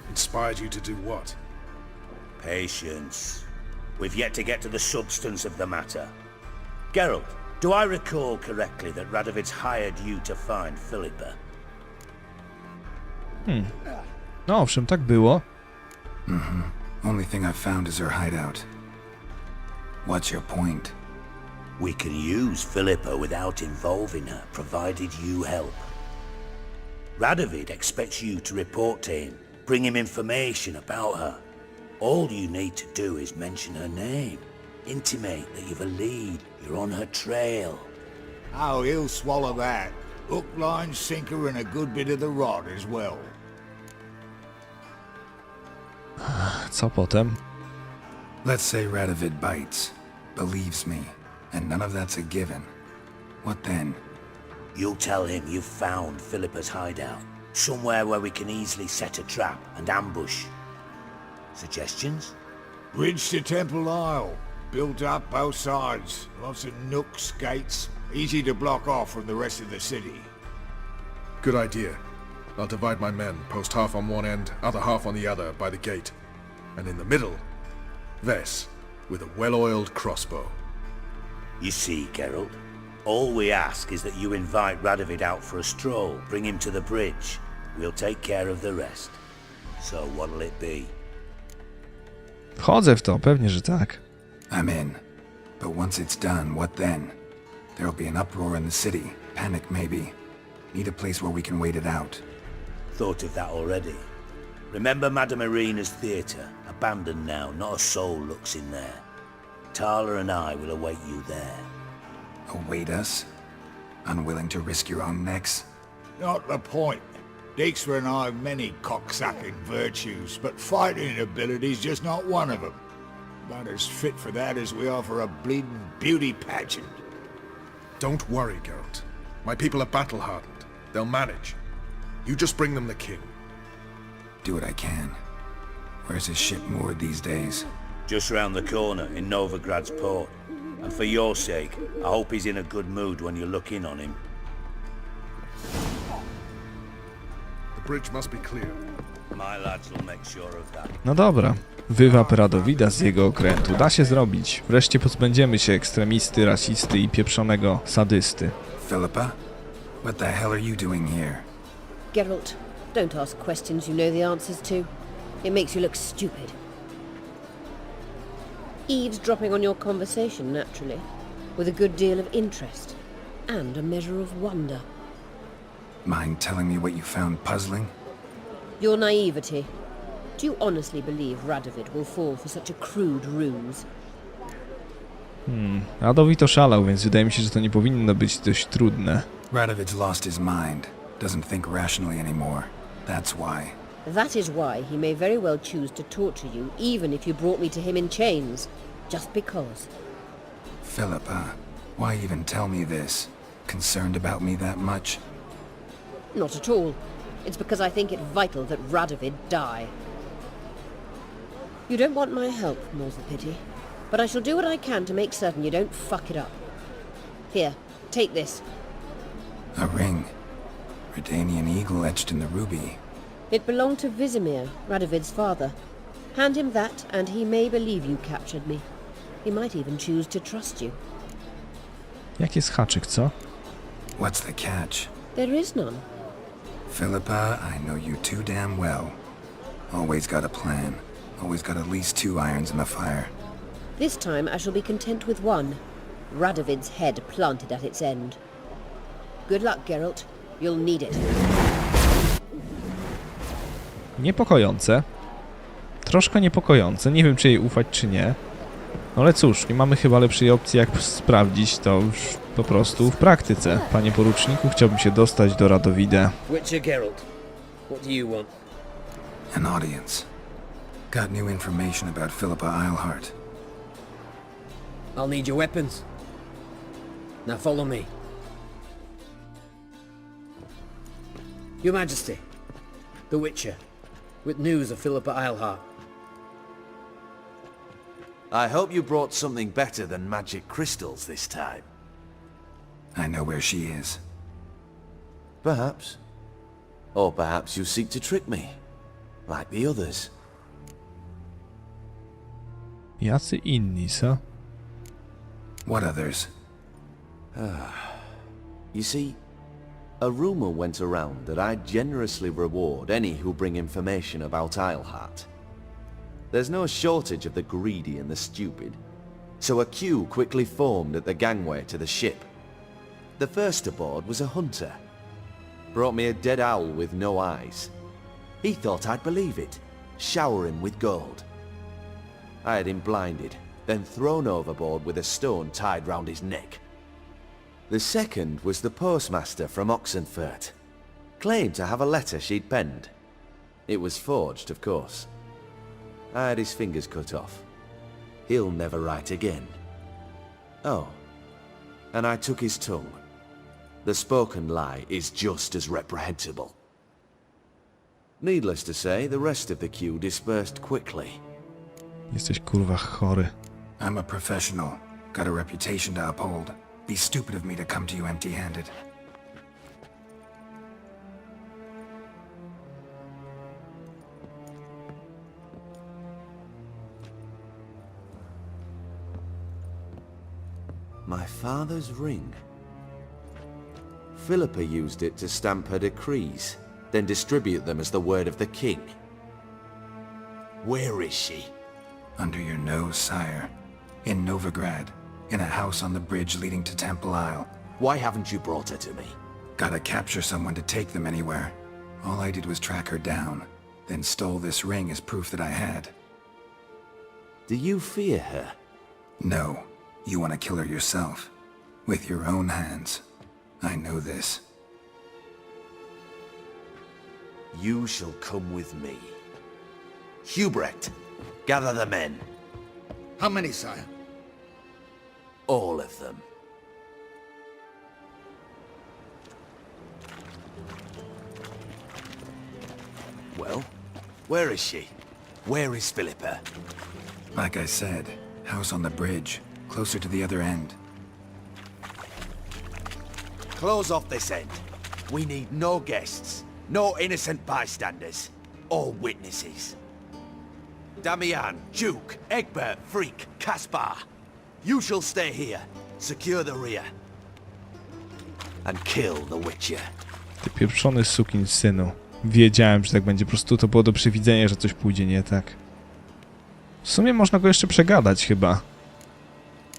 Inspired you to do what? Patience. We've yet to get to the substance of the matter. Geralt, do I recall correctly that Radovid's hired you to find Philippa? No owszem, tak było. Only thing I've found is her hideout. What's your point? We can use Philippa without involving her, provided you help. Radovid expects you to report to him, bring him information about her. All you need to do is mention her name, intimate that you've a lead, you're on her trail. Oh, he'll swallow that. Hook, line, sinker and a good bit of the rod as well. Co potem? Let's say Radovid bites, believes me, and none of that's a given. What then? You'll tell him you've found Philippa's hideout, somewhere where we can easily set a trap and ambush. Suggestions? Bridge to Temple Isle. Built up both sides. Lots of nooks, gates. Easy to block off from the rest of the city. Good idea. I'll divide my men, post half on one end, other half on the other, by the gate. And in the middle, Vess, with a well-oiled crossbow. You see, Geralt, all we ask is that you invite Radovid out for a stroll, bring him to the bridge. We'll take care of the rest. So what'll it be? Wchodzę w to, pewnie, że tak. I'm in. But once it's done, what then? There'll be an uproar in the city. Panic, maybe. Need a place where we can wait it out. Thought of that already. Remember Madame Irina's theatre? Abandoned now, not a soul looks in there. Tala and I will await you there. Await us? Unwilling to risk your own necks? Not the point. Dijkstra and I have many cocksucking virtues, but fighting ability's just not one of them. About as fit for that as we are for a bleeding beauty pageant. Don't worry, Geralt. My people are battle-hardened. They'll manage. You just bring them the king. Do what I can. Where's his ship moored these days? Just round the corner in Novigrad's port. And for your sake, I hope he's in a good mood when you look in on him. The bridge must be clear. My lads will make sure of that. No dobra. Wywap Radowida z jego okrętu. Da się zrobić. Wreszcie pozbędziemy się ekstremisty, rasisty i pieprzonego sadysty. Philippa? What the hell are you doing here? Geralt, don't ask questions you know the answers to. It makes you look stupid. Eavesdropping on your conversation, naturally, with a good deal of interest and a measure of wonder. Mind telling me what you found puzzling? Your naivety. Do you honestly believe Radovid will fall for such a crude ruse? Radowid oszalał, więc wydaje mi się, że to nie powinno być dość trudne. Radovid's lost his mind. Doesn't think rationally anymore. That's why. That is why he may very well choose to torture you, even if you brought me to him in chains. Just because. Philippa, why even tell me this? Concerned about me that much? Not at all. It's because I think it vital that Radovid die. You don't want my help, more's the pity. But I shall do what I can to make certain you don't fuck it up. Here, take this. A ring. Redanian eagle etched in the ruby. It belonged to Vizimir, Radovid's father. Hand him that, and he may believe you captured me. He might even choose to trust you. Jak jest haczyk, co? What's the catch? There is none. Philippa, I know you too damn well. Always got a plan. Always got at least 2 irons in the fire. This time I shall be content with one. Radovid's head planted at its end. Good luck, Geralt. You'll need it. Niepokojące. Troszkę niepokojące. Nie wiem, czy jej ufać, czy nie. No ale cóż, nie mamy chyba lepszej opcji, jak sprawdzić to już po prostu w praktyce. Panie poruczniku, chciałbym się dostać do Radowida. Witcher Geralt, what do you want? An audience. Got new information about Philippa Eilhart. I'll need your weapons. Now follow me. Your Majesty, the Witcher, with news of Philippa Eilhart. I hope you brought something better than magic crystals this time. I know where she is. Perhaps. Or perhaps you seek to trick me, like the others. Jacy inni, co? What others? You see, a rumor went around that I'd generously reward any who bring information about Eilhart. There's no shortage of the greedy and the stupid, so a queue quickly formed at the gangway to the ship. The first aboard was a hunter. Brought me a dead owl with no eyes. He thought I'd believe it, shower him with gold. I had him blinded, then thrown overboard with a stone tied round his neck. The second was the postmaster from Oxenfurt. Claimed to have a letter she'd penned. It was forged, of course. I had his fingers cut off. He'll never write again. Oh, and I took his tongue. The spoken lie is just as reprehensible. Needless to say, the rest of the queue dispersed quickly. Jesteś kurwa chory. I'm a professional. Got a reputation to uphold. Be stupid of me to come to you empty-handed. My father's ring. Philippa used it to stamp her decrees, then distribute them as the word of the king. Where is she? Under your nose, sire. In Novigrad. In a house on the bridge leading to Temple Isle. Why haven't you brought her to me? Gotta capture someone to take them anywhere. All I did was track her down, then stole this ring as proof that I had. Do you fear her? No. You want to kill her yourself. With your own hands. I know this. You shall come with me. Hubrecht, gather the men. How many, sire? All of them. Well, where is she? Where is Philippa? Like I said, house on the bridge, closer to the other end. Close off this end. We need no guests, no innocent bystanders, or witnesses. Damian, Duke, Egbert, Freak, Caspar. You shall stay here, secure the rear, and kill the Witcher. Ty pieprzony sukinsynu. Wiedziałem, że tak będzie. Po prostu to było do przewidzenia, że coś pójdzie nie tak. W sumie można go jeszcze przegadać chyba.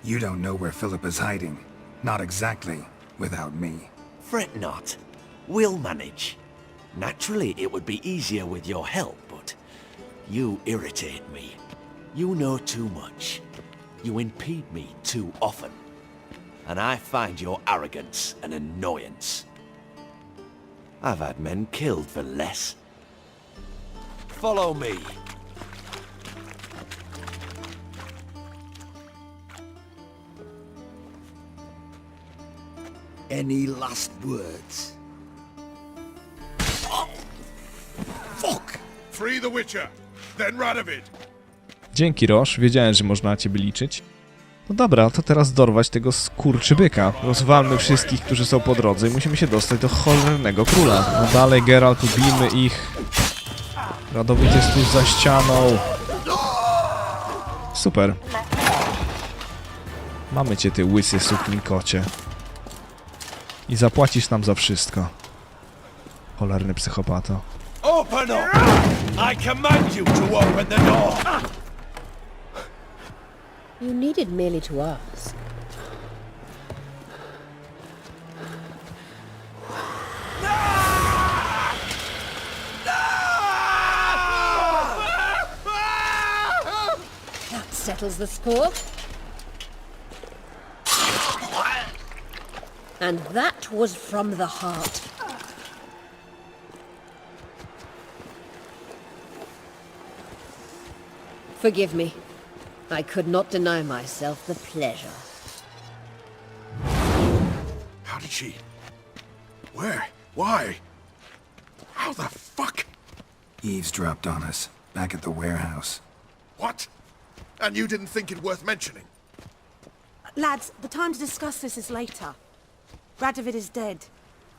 You don't know where Philippa's hiding. Not exactly, without me. Fret not. We'll manage. Naturally, it would be easier with your help, but you irritate me. You know too much. You impede me too often. And I find your arrogance an annoyance. I've had men killed for less. Follow me. Any last words? Oh, fuck! Free the Witcher, then Radovid. Dzięki, Roż. Wiedziałem, że można na ciebie liczyć. No dobra, to teraz dorwać tego skurczybyka. Rozwalmy wszystkich, którzy są po drodze i musimy się dostać do cholernego króla. No dalej, Geralt, ubijmy ich. Radowid jest tu za ścianą. Super. Mamy cię, ty łysy sukinkocie. I zapłacisz nam za wszystko. Cholerny psychopato. Open up! I command you to open the door! You needed merely to ask. That settles the score. And that was from the heart. Forgive me. I could not deny myself the pleasure. How did she... Where? Why? How the fuck? Eavesdropped on us, back at the warehouse. What? And you didn't think it worth mentioning? Lads, the time to discuss this is later. Radovid is dead.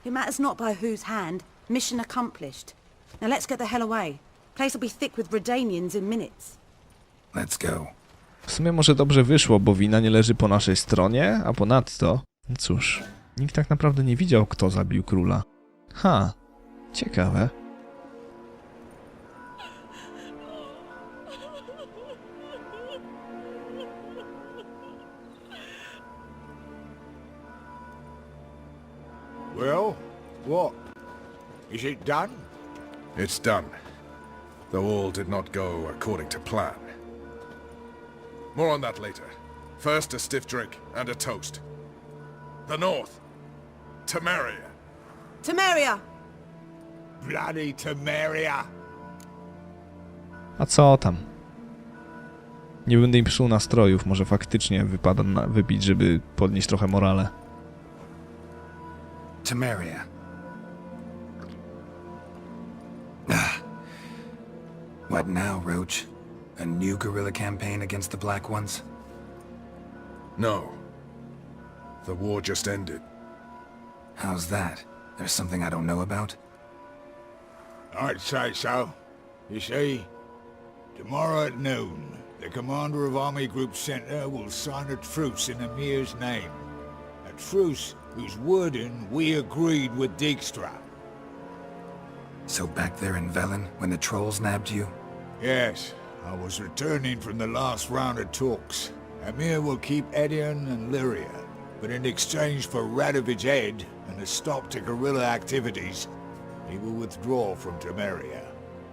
It matters not by whose hand. Mission accomplished. Now let's get the hell away. Place will be thick with Redanians in minutes. Let's go. W sumie może dobrze wyszło, bo wina nie leży po naszej stronie, a ponadto... No cóż, nikt tak naprawdę nie widział, kto zabił króla. Ha, ciekawe. Well, what? Is it done? It's done, though all did not go according to plan. More on that later. First, a stiff drink and a toast. The North. Temeria. Temeria! Bloody Temeria! A co tam? Nie będę im psuł nastrojów, może faktycznie wypada wypić, żeby podnieść trochę morale. Temeria. What now, Roach? A new guerrilla campaign against the Black Ones? No. The war just ended. How's that? There's something I don't know about? I'd say so. You see, tomorrow at noon, the commander of Army Group Center will sign a truce in Emir's name. A truce whose wording we agreed with Dijkstra. So back there in Velen, when the trolls nabbed you? Yes, I was returning from the last round of talks. Emir will keep Edion and Lyria, but in exchange for Radovid's head and a stop to guerrilla activities, he will withdraw from Temeria.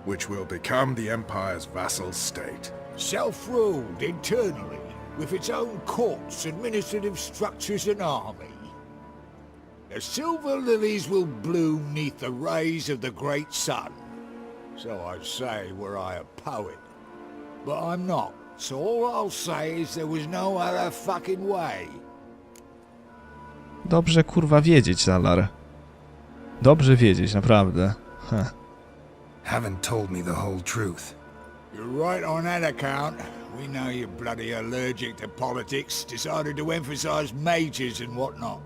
Which will become the Empire's vassal state. Self-ruled internally, with its own courts, administrative structures and army. The silver lilies will bloom neath the rays of the great sun. So I'd say were I a poet. But I'm not, so all I'll say is there was no other fucking way. Dobrze kurwa wiedzieć, Zalar. Dobrze wiedzieć, naprawdę. Haven't told me the whole truth. You're right on that account. We know you're bloody allergic to politics, decided to emphasize majors and whatnot.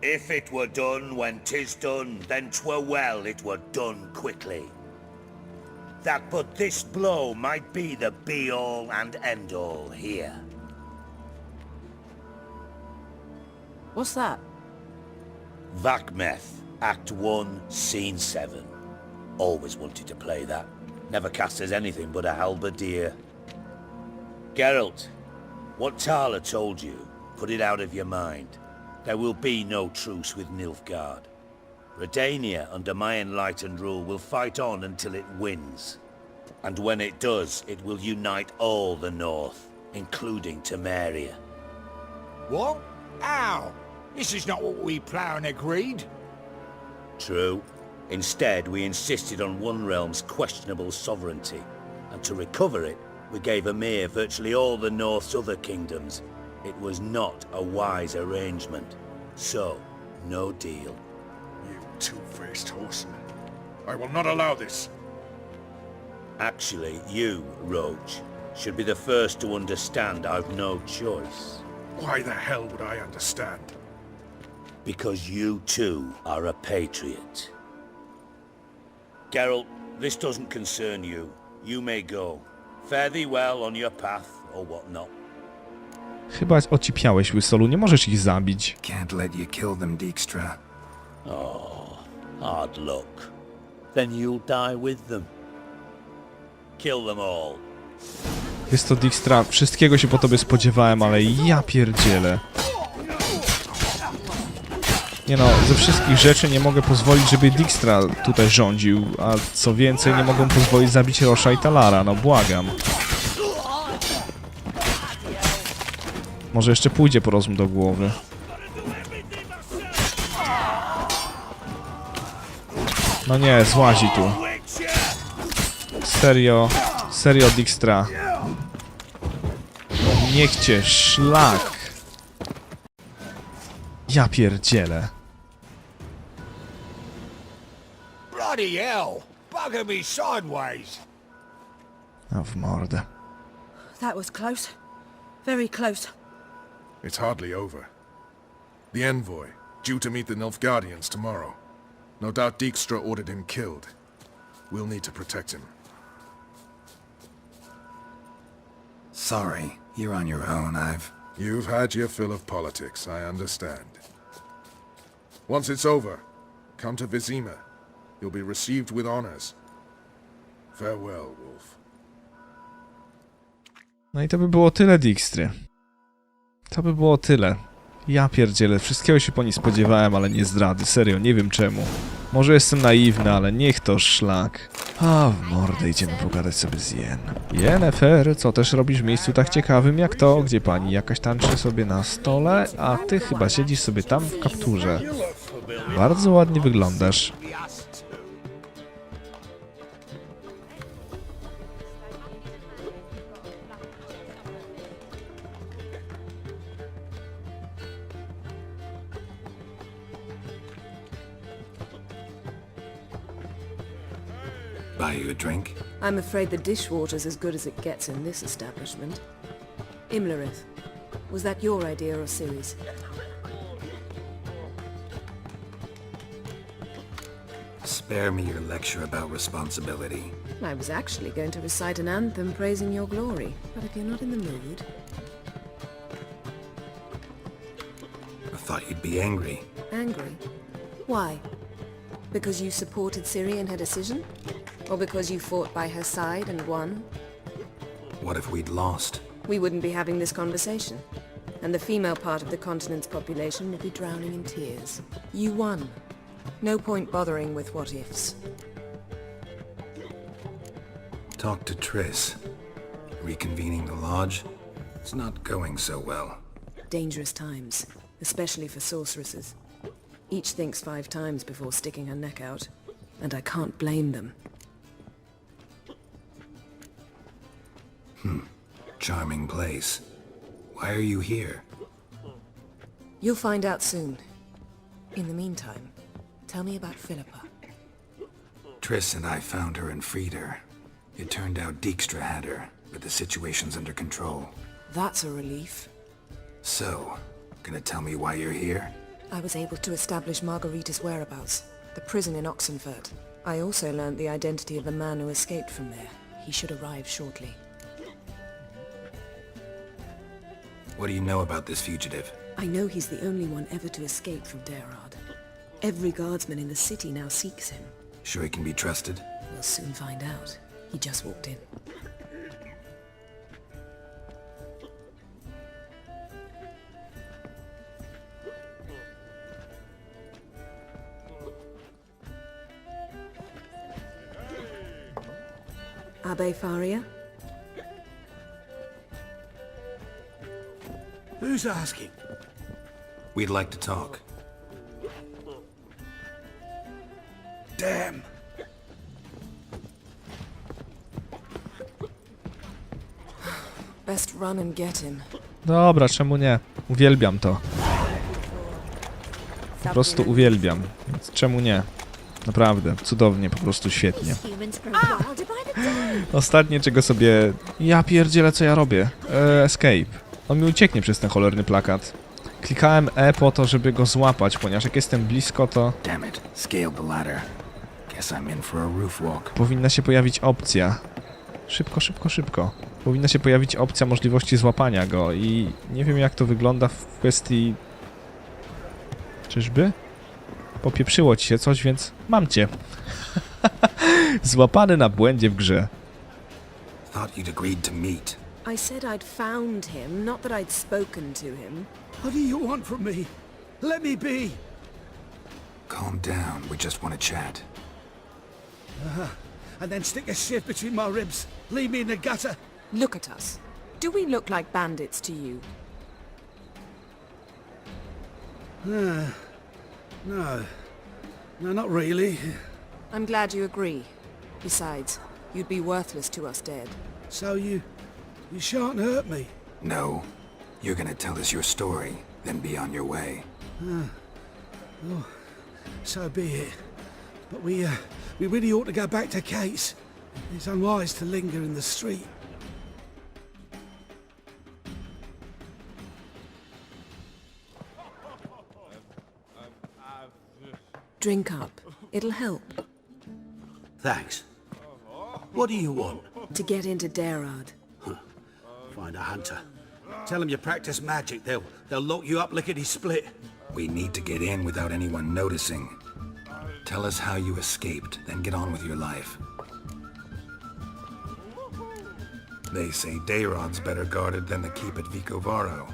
If it were done when 'tis done, then 'twere well it were done quickly. That but this blow might be the be-all and end-all here. What's that? Vakmeth, Act 1, Scene 7. Always wanted to play that. Never cast as anything but a halberdier. Geralt, what Tala told you, put it out of your mind. There will be no truce with Nilfgaard. Redania, under my enlightened rule, will fight on until it wins. And when it does, it will unite all the North, including Temeria. What? How? This is not what we planned and agreed. True. Instead, we insisted on one realm's questionable sovereignty, and to recover it, we gave Emir virtually all the North's other kingdoms. It was not a wise arrangement. So, no deal. You two-faced horseman. I will not allow this. Actually, you, Roach, should be the first to understand I've no choice. Why the hell would I understand? Because you too are a patriot. Geralt, this doesn't concern you. You may go. Fare thee well on your path, or whatnot. Chyba ocipiałeś, Łysolu, nie możesz ich zabić. Can't let you kill them, Dijkstra. Oh, hard luck. Then you'll die with them. Kill them all. Jest to Dijkstra, wszystkiego się po tobie spodziewałem, ale ja pierdzielę. Nie no, ze wszystkich rzeczy nie mogę pozwolić, żeby Dijkstra tutaj rządził, a co więcej nie mogą pozwolić zabić Rosha i Talara, no błagam. Może jeszcze pójdzie po rozum do głowy. No nie, złazi tu. Serio Dijkstra. Niech cię szlak. Ja pierdzielę. Bloody hell! Bugger me sideways! A w mordę. That was close. Very close. It's hardly over. The envoy, due to meet the Nilfgaardians tomorrow. No doubt Dijkstra ordered him killed. We'll need to protect him. Sorry, you're on your own. You've had your fill of politics, I understand. Once it's over, come to Vizima. You'll be received with honors. Farewell, Wolf. No i to by było tyle, Dijkstry. To by było tyle. Ja pierdzielę, wszystkiego się po niej spodziewałem, ale nie zdrady, serio, nie wiem czemu. Może jestem naiwny, ale niech to szlak. A w mordę, idziemy pogadać sobie z Jen. Jennifer, co też robisz w miejscu tak ciekawym jak to, gdzie pani jakaś tańczy sobie na stole, a ty chyba siedzisz sobie tam w kapturze. Bardzo ładnie wyglądasz. Buy you a drink? I'm afraid the dishwater's as good as it gets in this establishment. Imlerith, was that your idea or Ciri's? Spare me your lecture about responsibility. I was actually going to recite an anthem praising your glory, but if you're not in the mood... I thought you'd be angry. Angry? Why? Because you supported Ciri in her decision? Or because you fought by her side and won? What if we'd lost? We wouldn't be having this conversation. And the female part of the continent's population would be drowning in tears. You won. No point bothering with what-ifs. Talk to Triss. Reconvening the lodge? It's not going so well. Dangerous times, especially for sorceresses. Each thinks 5 times before sticking her neck out, and I can't blame them. Charming place. Why are you here? You'll find out soon. In the meantime, tell me about Philippa. Triss and I found her and freed her. It turned out Dijkstra had her, but the situation's under control. That's a relief. So, gonna tell me why you're here? I was able to establish Margarita's whereabouts, the prison in Oxenfurt. I also learned the identity of the man who escaped from there. He should arrive shortly. What do you know about this fugitive? I know he's the only one ever to escape from Derard. Every guardsman in the city now seeks him. Sure he can be trusted? We'll soon find out. He just walked in. Abbe Faria? Who's asking? We'd like to talk. Damn! Best run and get him. Dobra, czemu nie? Uwielbiam to. Po prostu uwielbiam. Więc czemu nie? Naprawdę, cudownie, po prostu świetnie. Ostatnie, czego sobie... Ja pierdzielę, co ja robię. Escape. On mi ucieknie przez ten cholerny plakat. Klikałem E po to, żeby go złapać, ponieważ jak jestem blisko, to... Damn it, scaled the ladder. Guess I'm in for a roof walk. Powinna się pojawić opcja. Szybko, szybko, szybko. Powinna się pojawić opcja możliwości złapania go i nie wiem, jak to wygląda w kwestii... Czyżby? Popieprzyło ci się coś, więc mam cię. Złapany na błędzie w grze. Thought you'd agreed to meet. I said I'd found him, not that I'd spoken to him. What do you want from me? Let me be! Calm down, we just want to chat. And then stick a shift between my ribs. Leave me in the gutter. Look at us. Do we look like bandits to you? No. No, not really. I'm glad you agree. Besides, you'd be worthless to us dead. So you shan't hurt me? No. You're gonna tell us your story, then be on your way. Oh, so be it. But we really ought to go back to Kate's. It's unwise to linger in the street. Drink up. It'll help. Thanks. What do you want? To get into Derard. Find a hunter. Tell them you practice magic. They'll lock you up lickety-split. We need to get in without anyone noticing. Tell us how you escaped, then get on with your life. They say Dayrod's better guarded than the keep at Vicovaro.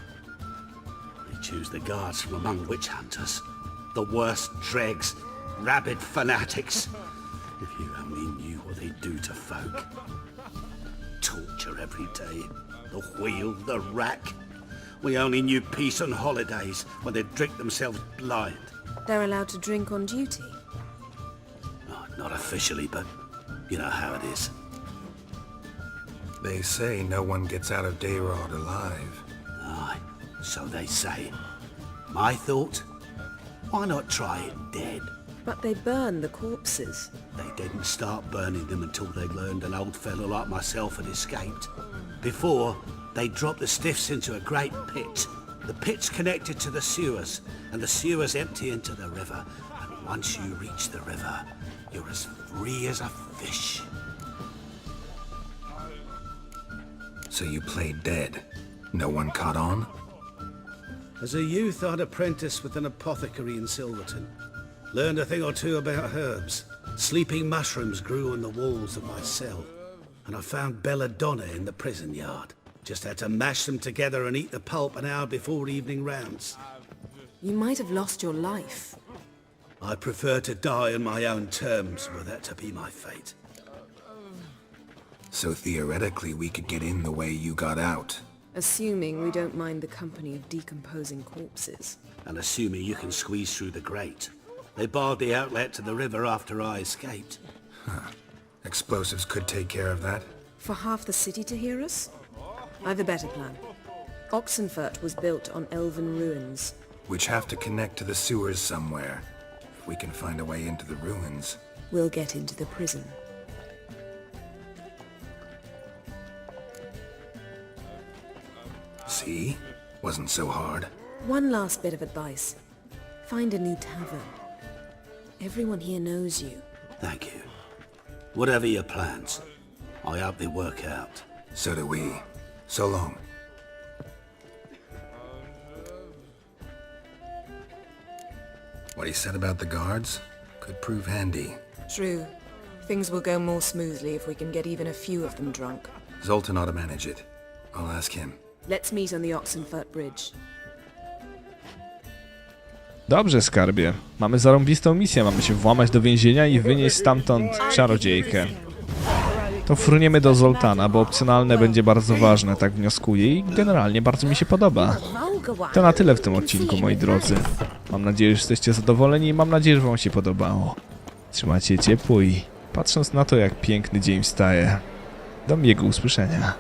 They choose the guards from among witch hunters. The worst dregs, rabid fanatics. If you only knew what they do to folk. Torture every day. The wheel, the rack. We only knew peace on holidays when they drink themselves blind. They're allowed to drink on duty? Oh, not officially, but you know how it is. They say no one gets out of Dayrod alive. Aye, so they say. My thought? Why not try it dead? But they burn the corpses. They didn't start burning them until they learned an old fellow like myself had escaped. Before, they dropped the stiffs into a great pit. The pit's connected to the sewers, and the sewers empty into the river. And once you reach the river, you're as free as a fish. So you played dead. No one caught on? As a youth, I'd apprenticed with an apothecary in Silverton. Learned a thing or two about herbs. Sleeping mushrooms grew on the walls of my cell. And I found belladonna in the prison yard. Just had to mash them together and eat the pulp an hour before evening rounds. You might have lost your life. I prefer to die on my own terms, were that to be my fate. So theoretically we could get in the way you got out. Assuming we don't mind the company of decomposing corpses. And assuming you can squeeze through the grate. They barred the outlet to the river after I escaped. Huh. Explosives could take care of that. For half the city to hear us? I've a better plan. Oxenfurt was built on elven ruins. Which have to connect to the sewers somewhere. If we can find a way into the ruins. We'll get into the prison. See? Wasn't so hard. One last bit of advice. Find a new tavern. Everyone here knows you. Thank you. Whatever your plans, I hope they work out. So do we. So long. What he said about the guards could prove handy. True. Things will go more smoothly if we can get even a few of them drunk. Zoltan ought to manage it. I'll ask him. Let's meet on the Oxenfurt Bridge. Dobrze, skarbie. Mamy zarąbistą misję. Mamy się włamać do więzienia i wynieść stamtąd czarodziejkę. To fruniemy do Zoltana, bo opcjonalne będzie bardzo ważne, tak wnioskuję i generalnie bardzo mi się podoba. To na tyle w tym odcinku, moi drodzy. Mam nadzieję, że jesteście zadowoleni i mam nadzieję, że wam się podobało. Trzymajcie się ciepło i patrząc na to, jak piękny dzień wstaje, do miłego usłyszenia.